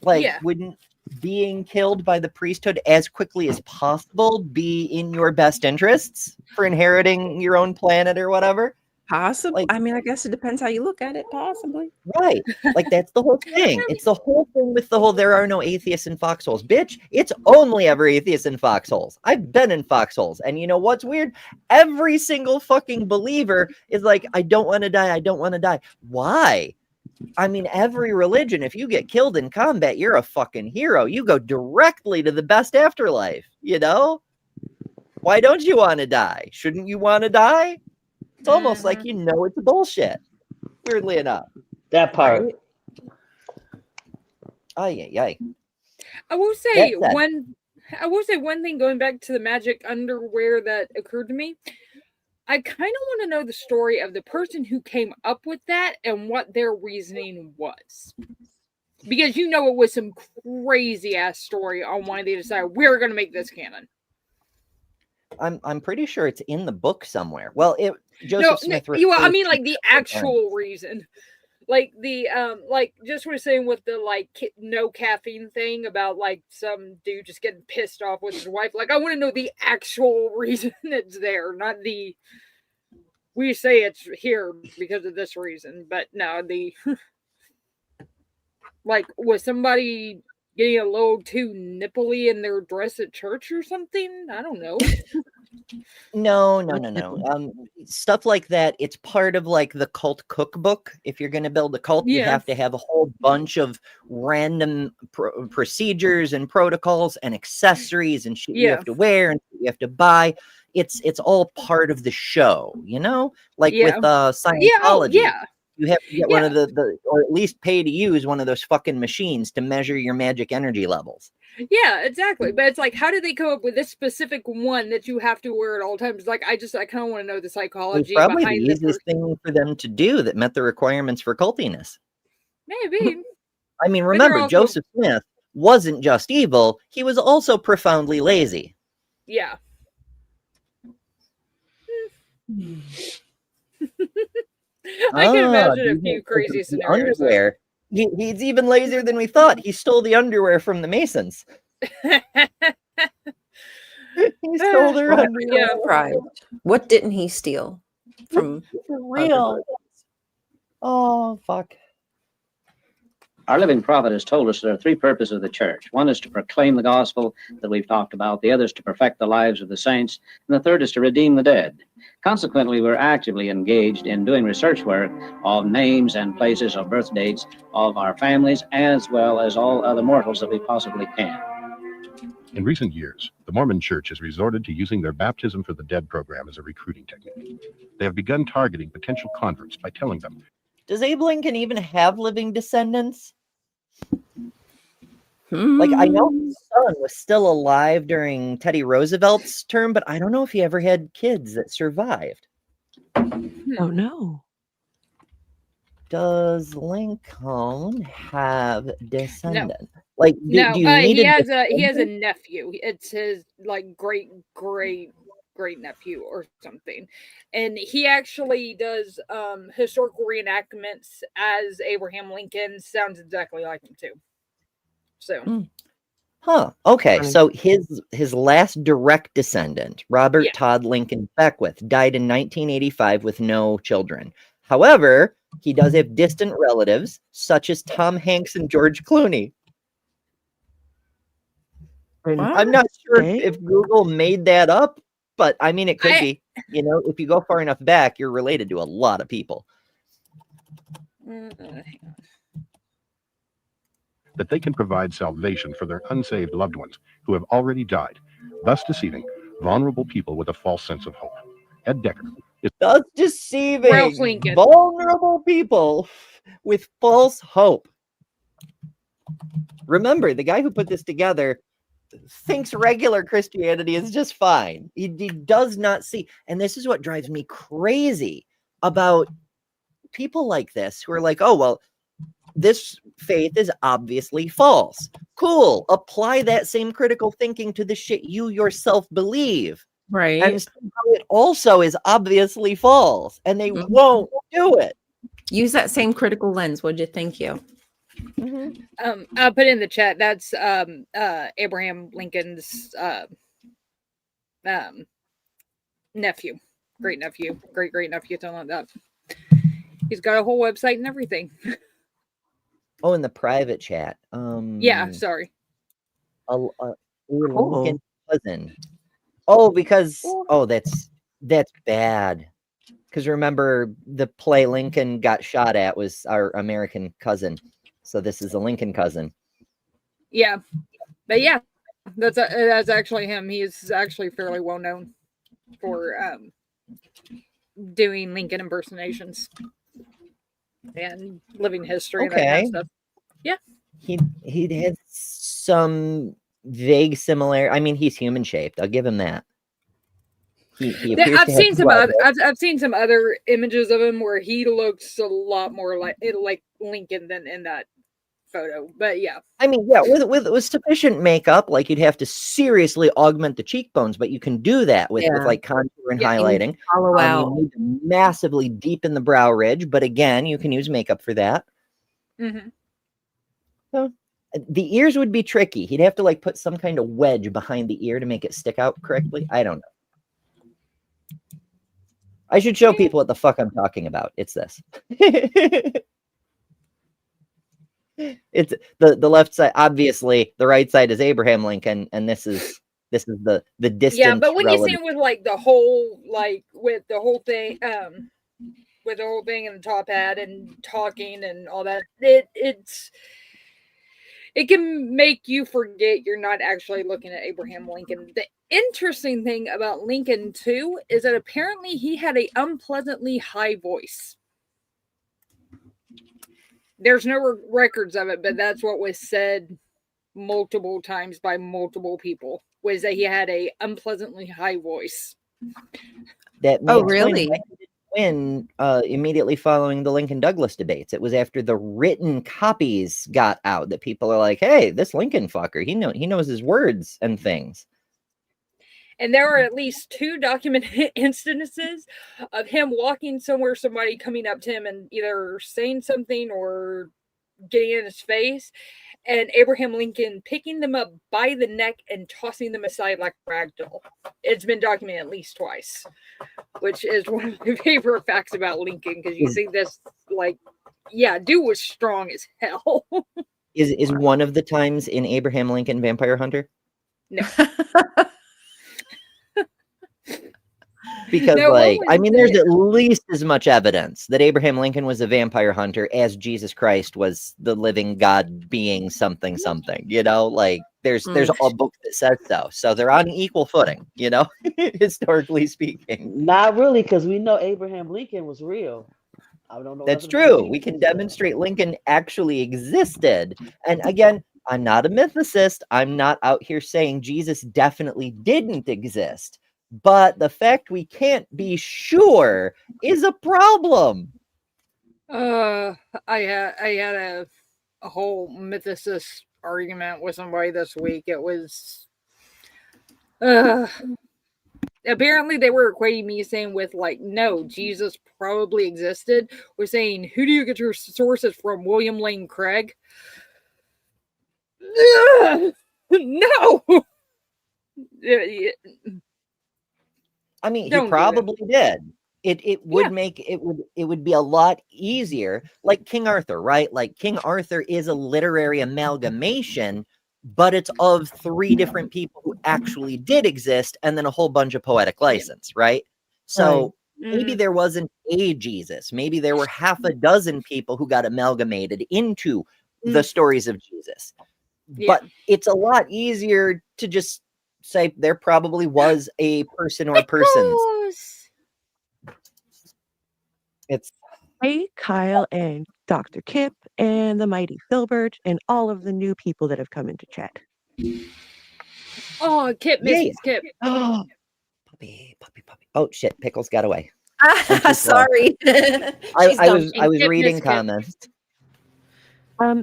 Like, wouldn't being killed by the priesthood as quickly as possible be in your best interests for inheriting your own planet or whatever? Possibly. I mean, I guess it depends how you look at it. Possibly. Right. Like, that's the whole thing. It's the whole thing with the whole there are no atheists in foxholes. Bitch, it's only ever atheists in foxholes. I've been in foxholes. And you know what's weird? Every single fucking believer is like, I don't want to die. I don't want to die. Why? I mean, every religion, if you get killed in combat, you're a fucking hero. You go directly to the best afterlife, you know? Why don't you want to die? Shouldn't you want to die? It's almost like you know it's bullshit, weirdly enough. That part. Ay. I will say one thing going back to the magic underwear that occurred to me. I kind of want to know the story of the person who came up with that and what their reasoning was. Because it was some crazy ass story on why they decided we're going to make this canon. I'm pretty sure it's in the book somewhere. Well, Joseph Smith. I mean, like the actual reason, like the just what I'm saying with the like no caffeine thing about like some dude just getting pissed off with his wife. Like, I want to know the actual reason it's there, not the we say it's here because of this reason, but no, the like was somebody getting a little too nipply in their dress at church or something? I don't know. No. Stuff like that. It's part of like the cult cookbook. If you're going to build a cult, you have to have a whole bunch of random procedures and protocols and accessories and shit you have to wear and you have to buy. It's all part of the show, you know, like with Scientology. You have to get one of the, or at least pay to use one of those fucking machines to measure your magic energy levels. Yeah, exactly. But it's like, how did they come up with this specific one that you have to wear at all times? Like, I kind of want to know the psychology It was probably behind the easiest thing for them to do that met the requirements for cultiness. Maybe. I mean, remember, Joseph Smith wasn't just evil; he was also profoundly lazy. Yeah. I can imagine a few crazy scenarios. Underwear. He's even lazier than we thought. He stole the underwear from the Masons. He stole their underwear. What didn't he steal from? For real. Oh, fuck. Our living prophet has told us there are three purposes of the church. One is to proclaim the gospel that we've talked about. The other is to perfect the lives of the saints. And the third is to redeem the dead. Consequently, we're actively engaged in doing research work of names and places of birth dates of our families, as well as all other mortals that we possibly can. In recent years, the Mormon Church has resorted to using their Baptism for the Dead program as a recruiting technique. They have begun targeting potential converts by telling them, does Abe Lincoln even have living descendants? Like, I know his son was still alive during Teddy Roosevelt's term, but I don't know if he ever had kids that survived. Oh, no. Does Lincoln have descendants? No. Like, he has a nephew. It's his like great nephew or something, and he actually does historical reenactments as Abraham Lincoln. Sounds exactly like him too. So okay, so his last direct descendant, Robert Todd Lincoln Beckwith, died in 1985 with no children. However, he does have distant relatives such as Tom Hanks and George Clooney. I'm not sure if Google made that up, but I mean, it could be. You know, if you go far enough back, you're related to a lot of people. That they can provide salvation for their unsaved loved ones who have already died, thus deceiving vulnerable people with a false sense of hope. Ed Decker is thus Ralph deceiving Lincoln. vulnerable people with false hope. Remember, the guy who put this together thinks regular Christianity is just fine. He does not see, and this is what drives me crazy about people like this who are like, oh, well, this faith is obviously false. Cool. Apply that same critical thinking to the shit you yourself believe. Right. And somehow it also is obviously false, and they won't do it. Use that same critical lens, would you? Thank you. I'll put in the chat. That's Abraham Lincoln's nephew, great nephew, great nephew, something like that. He's got a whole website and everything. Oh, in the private chat. Yeah, sorry. Lincoln cousin. Oh, because that's bad. Because remember, the play Lincoln got shot at was our American cousin. So this is a Lincoln cousin. Yeah, but yeah, that's actually him. He's actually fairly well known for doing Lincoln impersonations and living history and that kind of stuff. Yeah, he had some vague similar. I mean, he's human shaped. I'll give him that. I've seen some other images of him where he looks a lot more like Lincoln than in that photo. But yeah, I mean, yeah, with sufficient makeup, like you'd have to seriously augment the cheekbones, but you can do that with like contour and highlighting. Hollow out. You need to massively deepen the brow ridge, but again, you can use makeup for that. So the ears would be tricky. He'd have to like put some kind of wedge behind the ear to make it stick out correctly. I don't know. I should show people what the fuck I'm talking about. It's this. It's the left side. Obviously, the right side is Abraham Lincoln, and this is the distant. Yeah, but when relative. you see it with like the whole with the whole thing in the top hat and talking and all that, it can make you forget you're not actually looking at Abraham Lincoln. The interesting thing about Lincoln too is that apparently he had an unpleasantly high voice. There's no records of it, but that's what was said multiple times by multiple people, was that he had a unpleasantly high voice. That really? Win immediately following the Lincoln Douglas debates. It was after the written copies got out that people are like, "Hey, this Lincoln fucker, he knows his words and things." And there are at least 2 documented instances of him walking somewhere, somebody coming up to him and either saying something or getting in his face, and Abraham Lincoln picking them up by the neck and tossing them aside like a rag doll. It's been documented at least twice, which is one of my favorite facts about Lincoln, because you see this, like, yeah, dude was strong as hell. Is one of the times in Abraham Lincoln Vampire Hunter? No. Because, I mean, there's at least as much evidence that Abraham Lincoln was a vampire hunter as Jesus Christ was the living God being something. You know, like there's a book that says so. So they're on equal footing, you know, historically speaking. Not really, because we know Abraham Lincoln was real. I don't know. That's true. We can demonstrate Lincoln actually existed. And again, I'm not a mythicist. I'm not out here saying Jesus definitely didn't exist. But the fact we can't be sure is a problem. I had a whole mythicist argument with somebody this week. It was apparently they were equating me saying with like, no, Jesus probably existed. We're saying, who do you get your sources from? William Lane Craig? No. I mean, he probably did. It would be a lot easier, like King Arthur, right? Like King Arthur is a literary amalgamation, but it's of 3 different people who actually did exist, and then a whole bunch of poetic license, right? So maybe there wasn't a Jesus. Maybe there were half a dozen people who got amalgamated into the stories of Jesus. But it's a lot easier to just say there probably was a person or persons. It's Hey, Kyle and Dr. Kip and the mighty Filbert and all of the new people that have come into chat. Oh, Kip misses Kip. Oh, puppy. Oh shit, Pickles got away. Sorry. I was reading comments.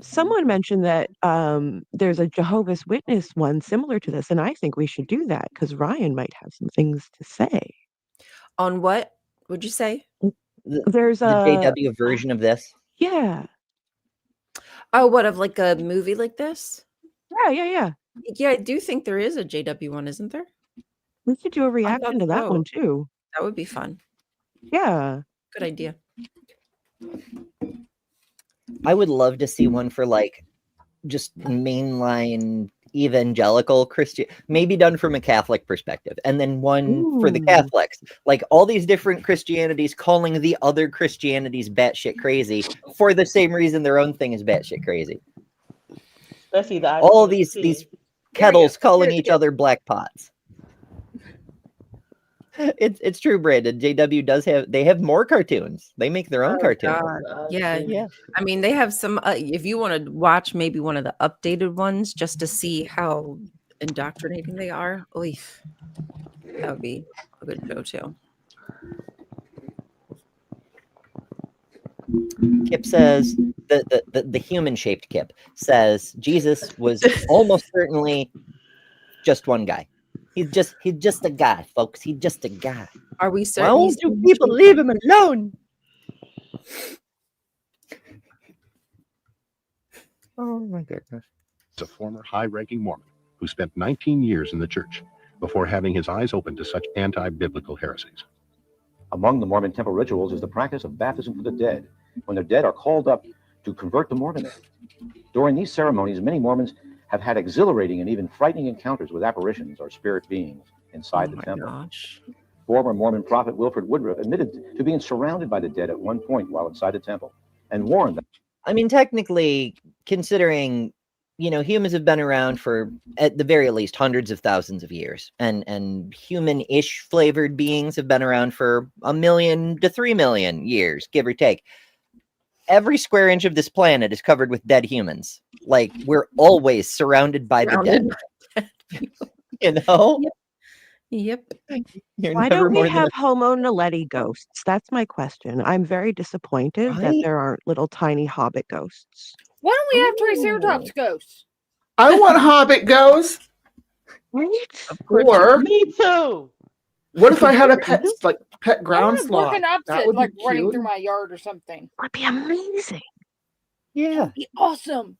Someone mentioned that there's a Jehovah's Witness one similar to this, and I think we should do that because Ryan might have some things to say. On what would you say? There's the JW version of this. Yeah. Oh, what, of like a movie like this? Yeah. Yeah, I do think there is a JW one, isn't there? We could do a reaction to that one too. That would be fun. Yeah. Good idea. I would love to see one for like just mainline evangelical Christian, maybe done from a Catholic perspective, and then one for the Catholics, like all these different Christianities calling the other Christianities batshit crazy for the same reason their own thing is batshit crazy. Especially all these kettles calling each other black pots. It's true, Brandon. JW does have more cartoons. They make their own cartoons. Yeah. I mean, they have some. If you want to watch maybe one of the updated ones just to see how indoctrinating they are, that would be a good show too. Kip says the human-shaped Kip says Jesus was almost certainly just one guy. He's just a guy, folks. He's just a guy. Are we certain? Why won't you people leave him alone? Oh my goodness. It's a former high-ranking Mormon who spent 19 years in the church before having his eyes opened to such anti-biblical heresies. Among the Mormon temple rituals is the practice of baptism for the dead, when the dead are called up to convert to Mormonism. During these ceremonies, many Mormons have had exhilarating and even frightening encounters with apparitions or spirit beings inside the temple. Gosh. Former Mormon prophet Wilford Woodruff admitted to being surrounded by the dead at one point while inside the temple and warned that. I mean, technically, considering, humans have been around for, at the very least, hundreds of thousands of years, and human-ish flavored beings have been around for 1 million to 3 million years, give or take. Every square inch of this planet is covered with dead humans. Like, we're always surrounded by the dead. Yep. Why don't we have Homo naledi ghosts? That's my question. I'm very disappointed that there aren't little tiny hobbit ghosts. Why don't we have Triceratops ghosts? I want hobbit ghosts. Or me too. What if I had a pet ground sloth? That would be running cute. through my yard or something. That'd be amazing. Yeah. That'd be awesome.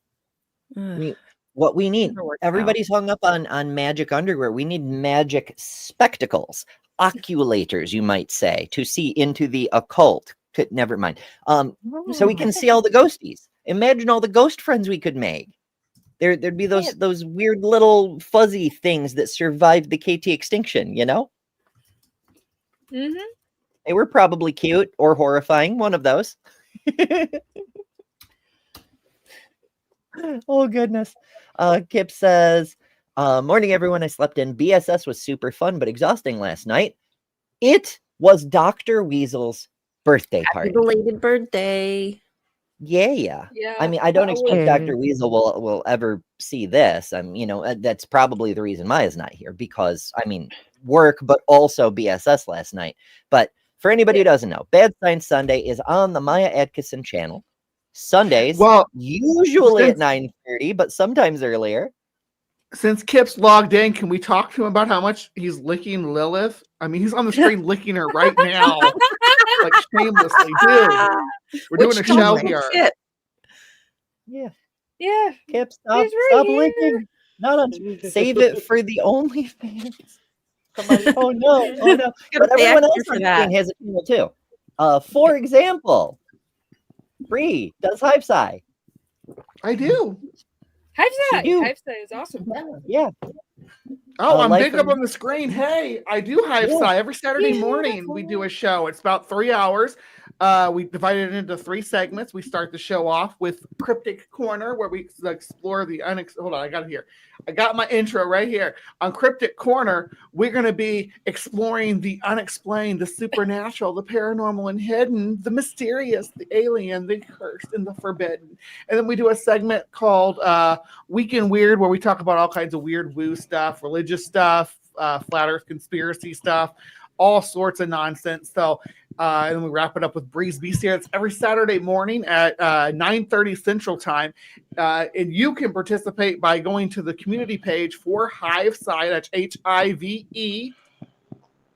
What we need, everybody's hung up on magic underwear. We need magic spectacles, oculators, you might say, to see into the occult. Never mind. So we can see all the ghosties. Imagine all the ghost friends we could make. There'd be those weird little fuzzy things that survived the KT extinction, Mm-hmm. They were probably cute or horrifying, one of those. Oh, goodness. Kip says, morning, everyone. I slept in. BSS was super fun, but exhausting last night. It was Dr. Weasel's birthday party. Happy belated birthday. Yeah. I mean, I don't expect Dr. Weasel will ever see this. That's probably the reason Maya's not here, because, work, but also BSS last night. But for anybody who doesn't know, Bad Science Sunday is on the Maya Atkinson channel. Sundays, usually at 9:30, but sometimes earlier. Since Kip's logged in, can we talk to him about how much he's licking Lilith? I mean, he's on the screen licking her right now, like shamelessly. Dude, we're doing a show here. Yeah. Kip, stop licking. No, save it for the OnlyFans. Oh no. But everyone else on screen has a channel too. For example, Bree does Hive Psi. I do. Hive is awesome. Yeah. Oh, I'm Life big up on the screen. Hey, I do Hive Sci. Every Saturday morning we do a show. It's about 3 hours. We divide it into 3 segments. We start the show off with Cryptic Corner, where we explore the hold on, I got it here. I got my intro right here. On Cryptic Corner, we're going to be exploring the unexplained, the supernatural, the paranormal and hidden, the mysterious, the alien, the cursed, and the forbidden. And then we do a segment called Weekend Weird, where we talk about all kinds of weird woo stuff, religious stuff, flat earth conspiracy stuff, all sorts of nonsense. So, and then we wrap it up with Breeze BC. It's every Saturday morning at 9:30 Central Time. And you can participate by going to the community page for Hive Sci. That's HIVESCI,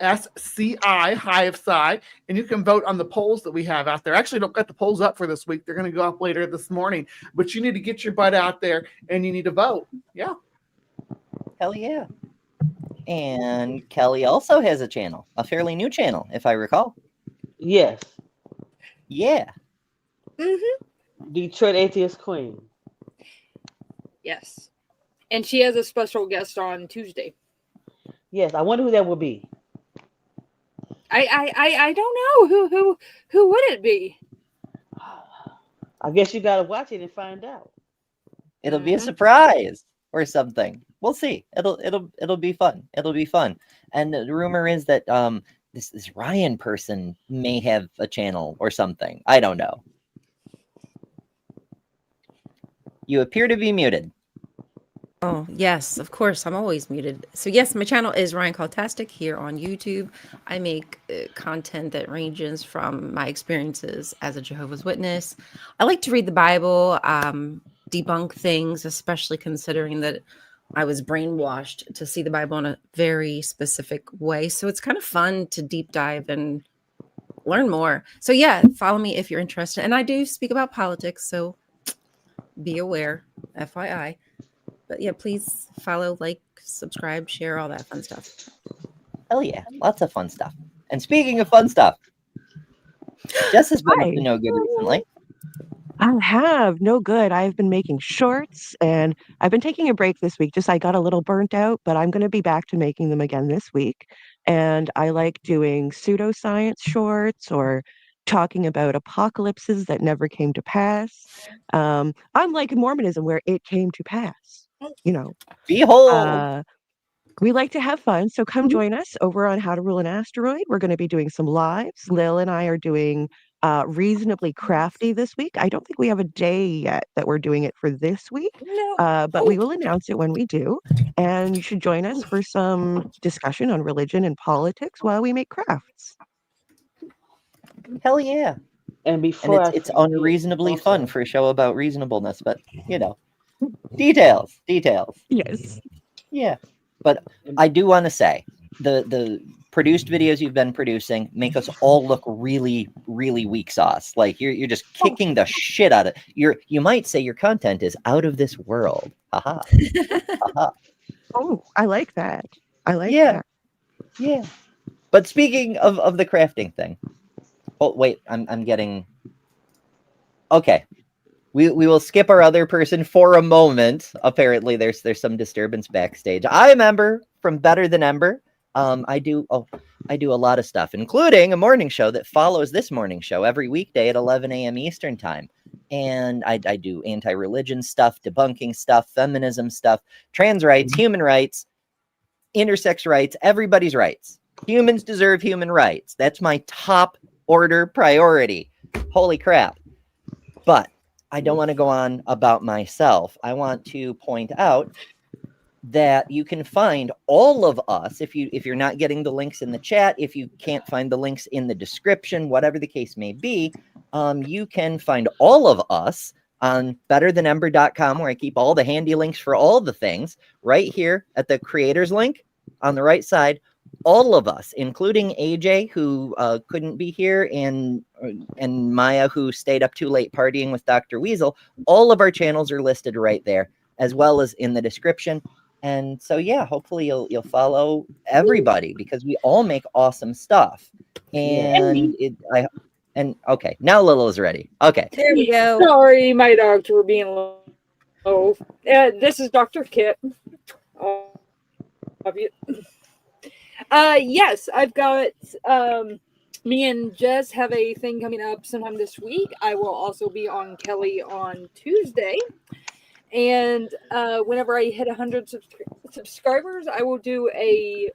Hive Sci. And you can vote on the polls that we have out there. Actually, don't get the polls up for this week. They're going to go up later this morning. But you need to get your butt out there and you need to vote. Yeah. Hell yeah. And Kelly also has a channel, a fairly new channel, if I recall. Yes. Yeah. Detroit Atheist Queen. Yes. And she has a special guest on Tuesday. Yes, I wonder who that will be. I don't know who would it be. I guess you gotta watch it and find out. It'll be a surprise or something. We'll see. It'll be fun. It'll be fun. And the rumor is that this Ryan person may have a channel or something. I don't know. You appear to be muted. Oh, yes, of course. I'm always muted. So, yes, my channel is Ryan Caltastic here on YouTube. I make content that ranges from my experiences as a Jehovah's Witness. I like to read the Bible, debunk things, especially considering that I was brainwashed to see the Bible in a very specific way. So it's kind of fun to deep dive and learn more. So, yeah, follow me if you're interested. And I do speak about politics, so be aware, FYI. But yeah, please follow, like, subscribe, share, all that fun stuff. Hell yeah, lots of fun stuff. And speaking of fun stuff, Jess has been up to no good recently. I have no good. I've been making shorts and I've been taking a break this week. I got a little burnt out, but I'm going to be back to making them again this week. And I like doing pseudoscience shorts or talking about apocalypses that never came to pass. Unlike Mormonism, where it came to pass, Behold. We like to have fun, so come join us over on How to Rule an Asteroid. We're going to be doing some lives. Lil and I are doing Reasonably Crafty this week. I don't think we have a day yet that we're doing it for this week, but we will announce it when we do. And you should join us for some discussion on religion and politics while we make crafts. Hell yeah. And before it's unreasonably fun for a show about reasonableness, but details. Yes. Yeah. But I do want to say the produced videos you've been producing make us all look really, really weak sauce. Like you're just kicking the shit out of it. You might say your content is out of this world. Haha. Haha. Oh, I like that. I like that. Yeah. But speaking of the crafting thing. Oh wait, I'm getting okay. We will skip our other person for a moment. Apparently, there's some disturbance backstage. I'm Ember from Better Than Ember. I do a lot of stuff, including a morning show that follows this morning show every weekday at 11 a.m. Eastern time. And I do anti-religion stuff, debunking stuff, feminism stuff, trans rights, human rights, intersex rights, everybody's rights. Humans deserve human rights. That's my top order priority. Holy crap. But I don't want to go on about myself. I want to point out that you can find all of us if you're not getting the links in the chat, if you can't find the links in the description, whatever the case may be, you can find all of us on betterthanember.com, where I keep all the handy links for all the things right here at the creators link on the right side. All of us, including AJ, who couldn't be here, and Maya, who stayed up too late partying with Dr. Weasel, all of our channels are listed right there, as well as in the description. And so, yeah, hopefully you'll follow everybody, because we all make awesome stuff. And okay, now Lil is ready. Okay. There we go. Sorry, my dogs were being a little... Oh, this is Dr. Kit. Yes, I've got me and Jess have a thing coming up sometime this week. I will also be on Kelly on Tuesday. And whenever I hit 100 subscribers, I will do a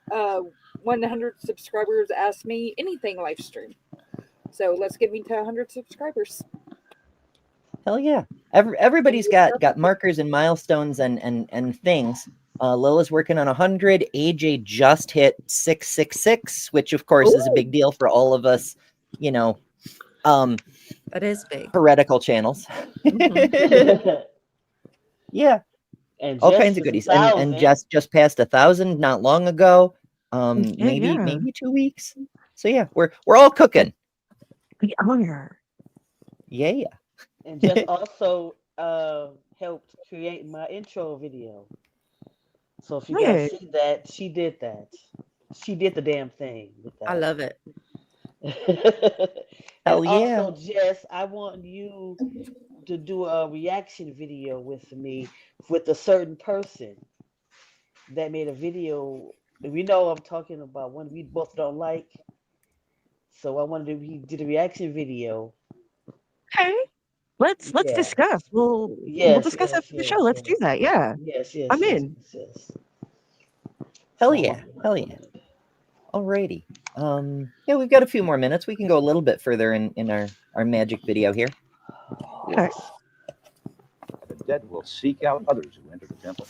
100 subscribers Ask Me Anything live stream. So let's get me to 100 subscribers. Hell yeah. Everybody's got markers and milestones and things. Lila's working on 100. AJ just hit 666, which of course is a big deal for all of us, you know. That is big. Heretical channels. Yeah. And all Jess kinds of is goodies. 1,000. And just passed 1,000 not long ago. Maybe yeah. 2 weeks. So yeah, we're all cooking. We are. Yeah. And Jess also helped create my intro video. So if you guys see that, she did that. She did the damn thing with that. I love it. Hell And yeah. also, Jess, I want you to do a reaction video with me with a certain person that made a video. We know I'm talking about one we both don't like. So I wanted to did a reaction video. Okay. Let's discuss. We'll discuss after the show. Let's do that. Yeah. Yes. I'm in. Hell yeah. Alrighty. Yeah, we've got a few more minutes. We can go a little bit further in our magic video here. Okay. The dead will seek out others who enter the temple.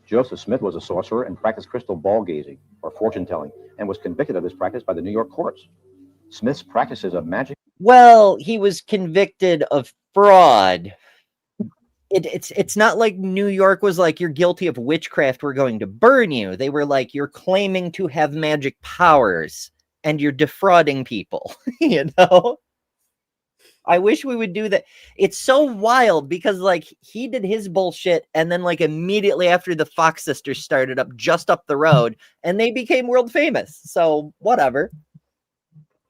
Joseph Smith was a sorcerer and practiced crystal ball gazing, or fortune telling, and was convicted of this practice by the New York courts. Smith's practices of magic. Well, he was convicted of fraud. It's not like New York was like, you're guilty of witchcraft, we're going to burn you. They were like, you're claiming to have magic powers and you're defrauding people. You know? I wish we would do that. It's so wild because like he did his bullshit and then like immediately after the Fox sisters started up just up the road and they became world famous. So whatever.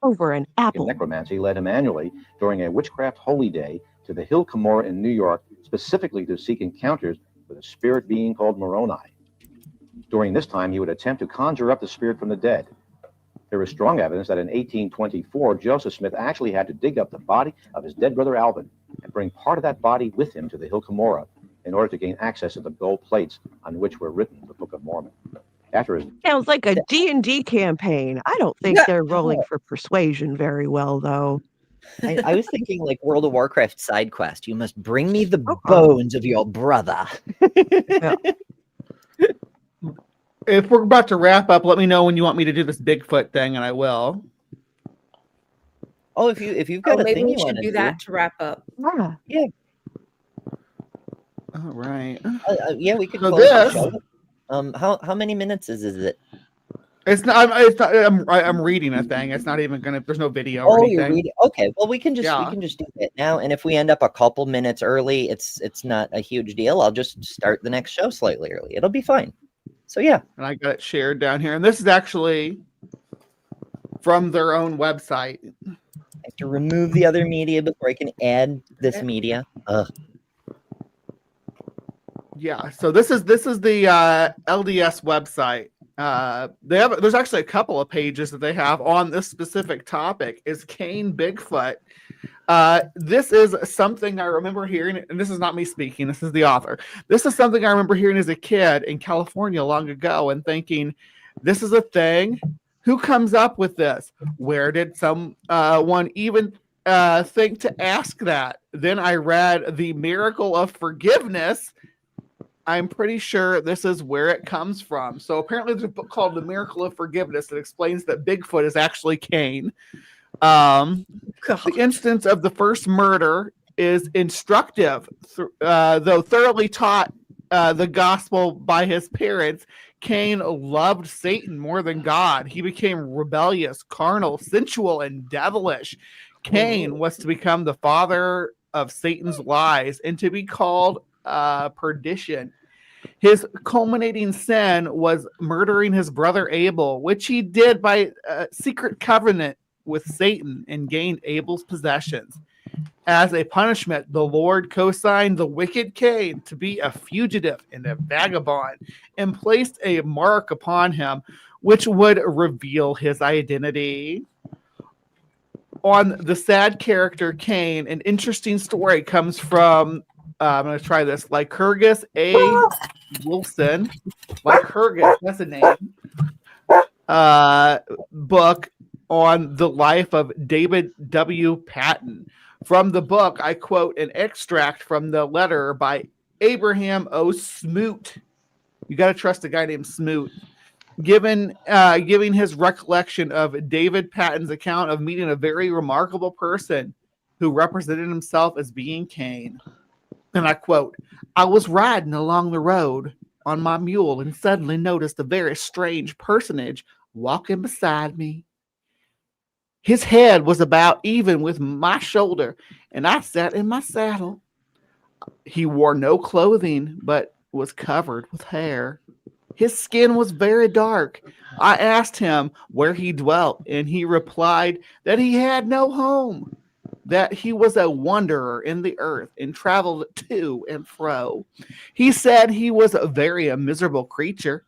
Over an apple. Necromancy led him annually during a witchcraft holy day to the Hill Cumorah in New York, specifically to seek encounters with a spirit being called Moroni. During this time, he would attempt to conjure up the spirit from the dead. There is strong evidence that in 1824, Joseph Smith actually had to dig up the body of his dead brother Alvin and bring part of that body with him to the Hill Cumorah in order to gain access to the gold plates on which were written the Book of Mormon. After his Sounds like a D&D campaign. I don't think they're rolling for persuasion very well, though. I was thinking like World of Warcraft side quest. You must bring me the bones of your brother. Yeah. If we're about to wrap up, let me know when you want me to do this Bigfoot thing, and I will. Oh, if you've got a maybe thing we you should want to do that to wrap up. Yeah. All right. Yeah, we could So close the this- show. How many minutes is it? It's not. I'm reading a thing. It's not even gonna. There's no video or Oh, anything. you're reading. Okay, well we can just do it now. And if we end up a couple minutes early, it's not a huge deal. I'll just start the next show slightly early. It'll be fine. So yeah. And I got it shared down here. And this is actually from their own website. I have to remove the other media before I can add this media. Ugh. Yeah. So this is the LDS website. There's actually a couple of pages that they have on this specific topic. Is Cain Bigfoot? This is something I remember hearing, and this is not me speaking, this is the author. This is something I remember hearing as a kid in California long ago and thinking, this is a thing? Who comes up with this? Where did someone even think to ask that? Then I read The Miracle of Forgiveness. I'm pretty sure this is where it comes from. So apparently there's a book called The Miracle of Forgiveness that explains that Bigfoot is actually Cain. The instance of the first murder is instructive, though thoroughly taught the gospel by his parents. Cain loved Satan more than God. He became rebellious, carnal, sensual, and devilish. Cain was to become the father of Satan's lies and to be called perdition. His culminating sin was murdering his brother Abel, which he did by secret covenant with Satan and gained Abel's possessions. As a punishment, the Lord co-signed the wicked Cain to be a fugitive and a vagabond and placed a mark upon him which would reveal his identity. On the sad character Cain, an interesting story comes from, I'm going to try this, Lycurgus A. Wilson. Lycurgus, that's a name. Book on the life of David W. Patton. From the book, I quote an extract from the letter by Abraham O. Smoot. You got to trust a guy named Smoot. Giving his recollection of David Patton's account of meeting a very remarkable person who represented himself as being Cain. And I quote, I was riding along the road on my mule and suddenly noticed a very strange personage walking beside me. His head was about even with my shoulder, and I sat in my saddle. He wore no clothing, but was covered with hair. His skin was very dark. I asked him where he dwelt, and he replied that he had no home, that he was a wanderer in the earth and traveled to and fro. He said he was a very miserable creature,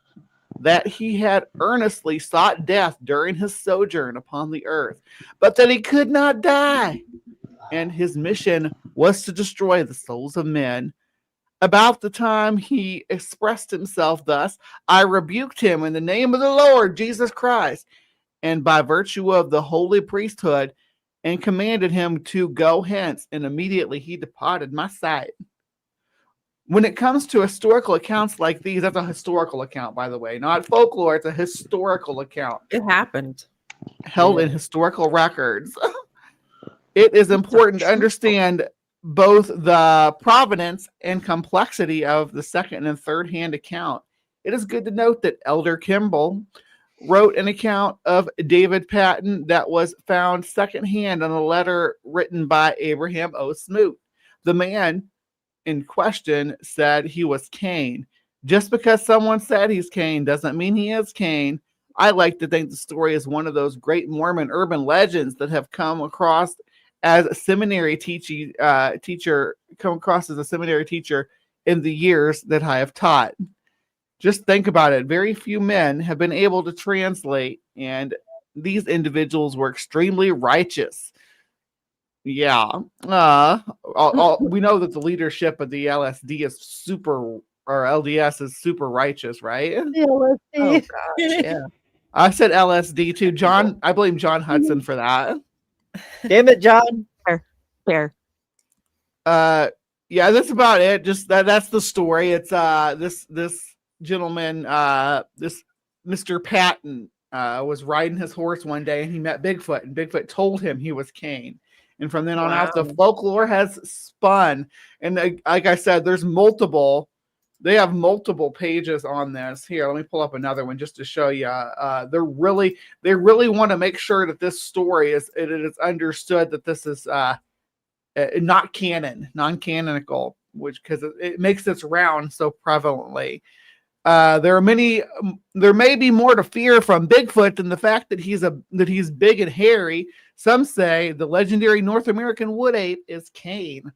that he had earnestly sought death during his sojourn upon the earth, but that he could not die, and his mission was to destroy the souls of men. About the time he expressed himself thus, I rebuked him in the name of the Lord Jesus Christ, and by virtue of the holy priesthood, and commanded him to go hence, and immediately he departed my sight. When it comes to historical accounts like these, that's a historical account, by the way, not folklore, it's a historical account. It happened. Held in historical records. It is important to understand both the provenance and complexity of the second and third hand account. It is good to note that Elder Kimball wrote an account of David Patton that was found secondhand on a letter written by Abraham O. Smoot. The man in question said he was Cain. Just because someone said he's Cain doesn't mean he is Cain. I like to think the story is one of those great Mormon urban legends that have come across as a seminary teacher in the years that I have taught. Just think about it. Very few men have been able to translate, and these individuals were extremely righteous. Yeah. We know that the leadership of the LSD is super, or LDS is super righteous, right? LSD. Oh gosh, yeah. I said LSD too. John, I blame John Hudson for that. Damn it, John. Fair. Yeah, that's about it. Just that's the story. It's this gentleman, this Mr. Patton, was riding his horse one day and he met Bigfoot, and Bigfoot told him he was Cain. And from then on out, the folklore has spun. And like I said, they have multiple pages on this. Here, let me pull up another one just to show you. They really want to make sure that this story is understood that this is not canon, non-canonical, because it makes its round so prevalently. There may be more to fear from Bigfoot than the fact that he's big and hairy. Some say the legendary North American wood ape is Cain.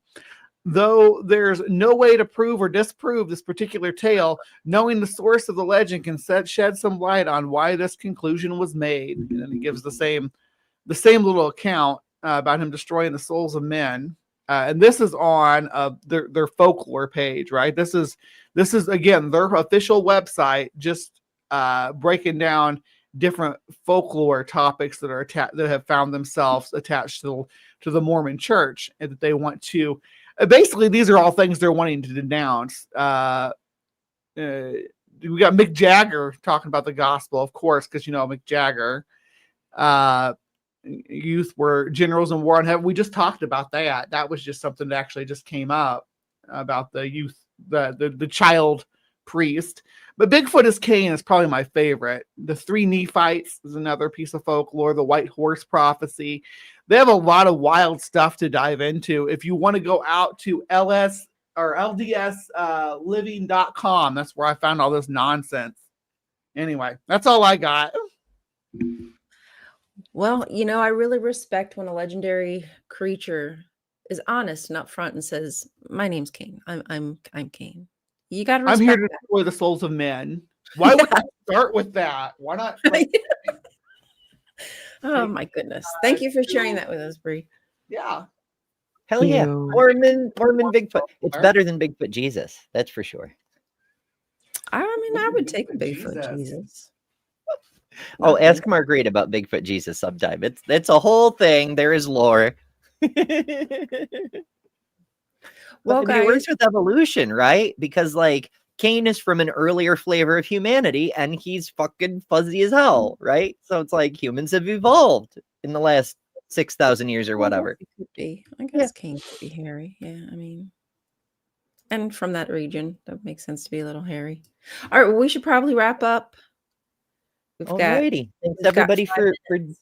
Though there's no way to prove or disprove this particular tale, knowing the source of the legend can shed some light on why this conclusion was made. And then he gives the same little account about him destroying the souls of men. And this is on their folklore page, right? This is again their official website, just breaking down different folklore topics that are that have found themselves attached to the Mormon Church, and that they want to. Basically, these are all things they're wanting to denounce. We got Mick Jagger talking about the gospel, of course, because Mick Jagger. Youth were generals in war in heaven. We just talked about that. That was just something that actually just came up about the youth, the child priest. But Bigfoot is Cain is probably my favorite. The three Nephites is another piece of folklore. The white horse prophecy. They have a lot of wild stuff to dive into. If you want to go out to LDSliving.com, that's where I found all this nonsense. Anyway, that's all I got. Well, I really respect when a legendary creature is honest and upfront and says, "My name's Cain. I'm Cain." You got to I'm respect here to that. destroy the souls of men. Why would you start with that? Why not? Like, Oh my goodness! Thank you for sharing that with us, Bree. yeah. Hell yeah. Mormon Bigfoot. It's better than Bigfoot Jesus. That's for sure. I mean, I would take a Bigfoot Jesus. Oh, Not ask Marguerite about Bigfoot Jesus sometime. It's a whole thing. There is lore. Well, But it works guys, with evolution, right? Because like Cain is from an earlier flavor of humanity and he's fucking fuzzy as hell, right? So it's like humans have evolved in the last 6,000 years or whatever. It could be. I guess Cain could be hairy. Yeah, I mean, and from that region, that makes sense to be a little hairy. All right, well, we should probably wrap up. Alrighty. Thanks everybody for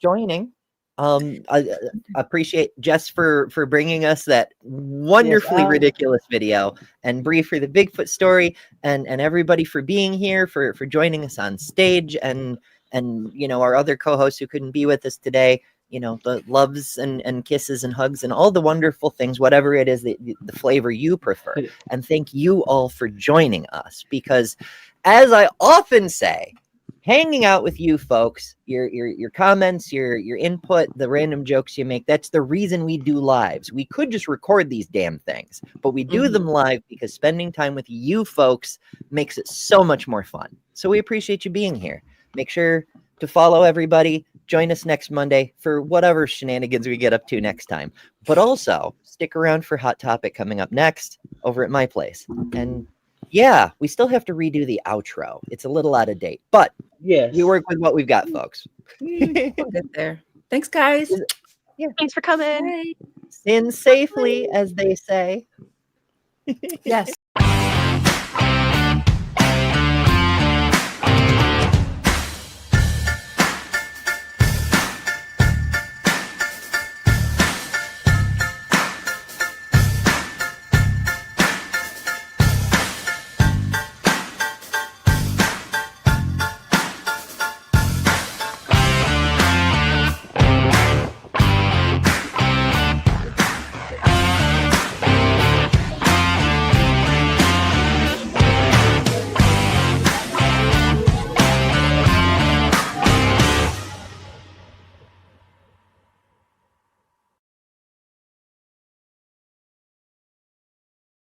joining. I appreciate Jess for bringing us that wonderfully ridiculous video, and Bree for the Bigfoot story, and everybody for being here, for joining us on stage, and you know, our other co-hosts who couldn't be with us today. You know, the loves and kisses and hugs and all the wonderful things, whatever it is that the flavor you prefer. And thank you all for joining us, because as I often say, hanging out with you folks, your comments, your input, the random jokes you make, that's the reason we do lives. We could just record these damn things, but we do them live because spending time with you folks makes it so much more fun. So we appreciate you being here. Make sure to follow everybody. Join us next Monday for whatever shenanigans we get up to next time. But also stick around for Hot Topic coming up next over at my place. And yeah, we still have to redo the outro. It's a little out of date, but we work with what we've got, folks. We'll get there. Thanks, guys. Yeah. Thanks for coming. Sin safely, as they say. Yes.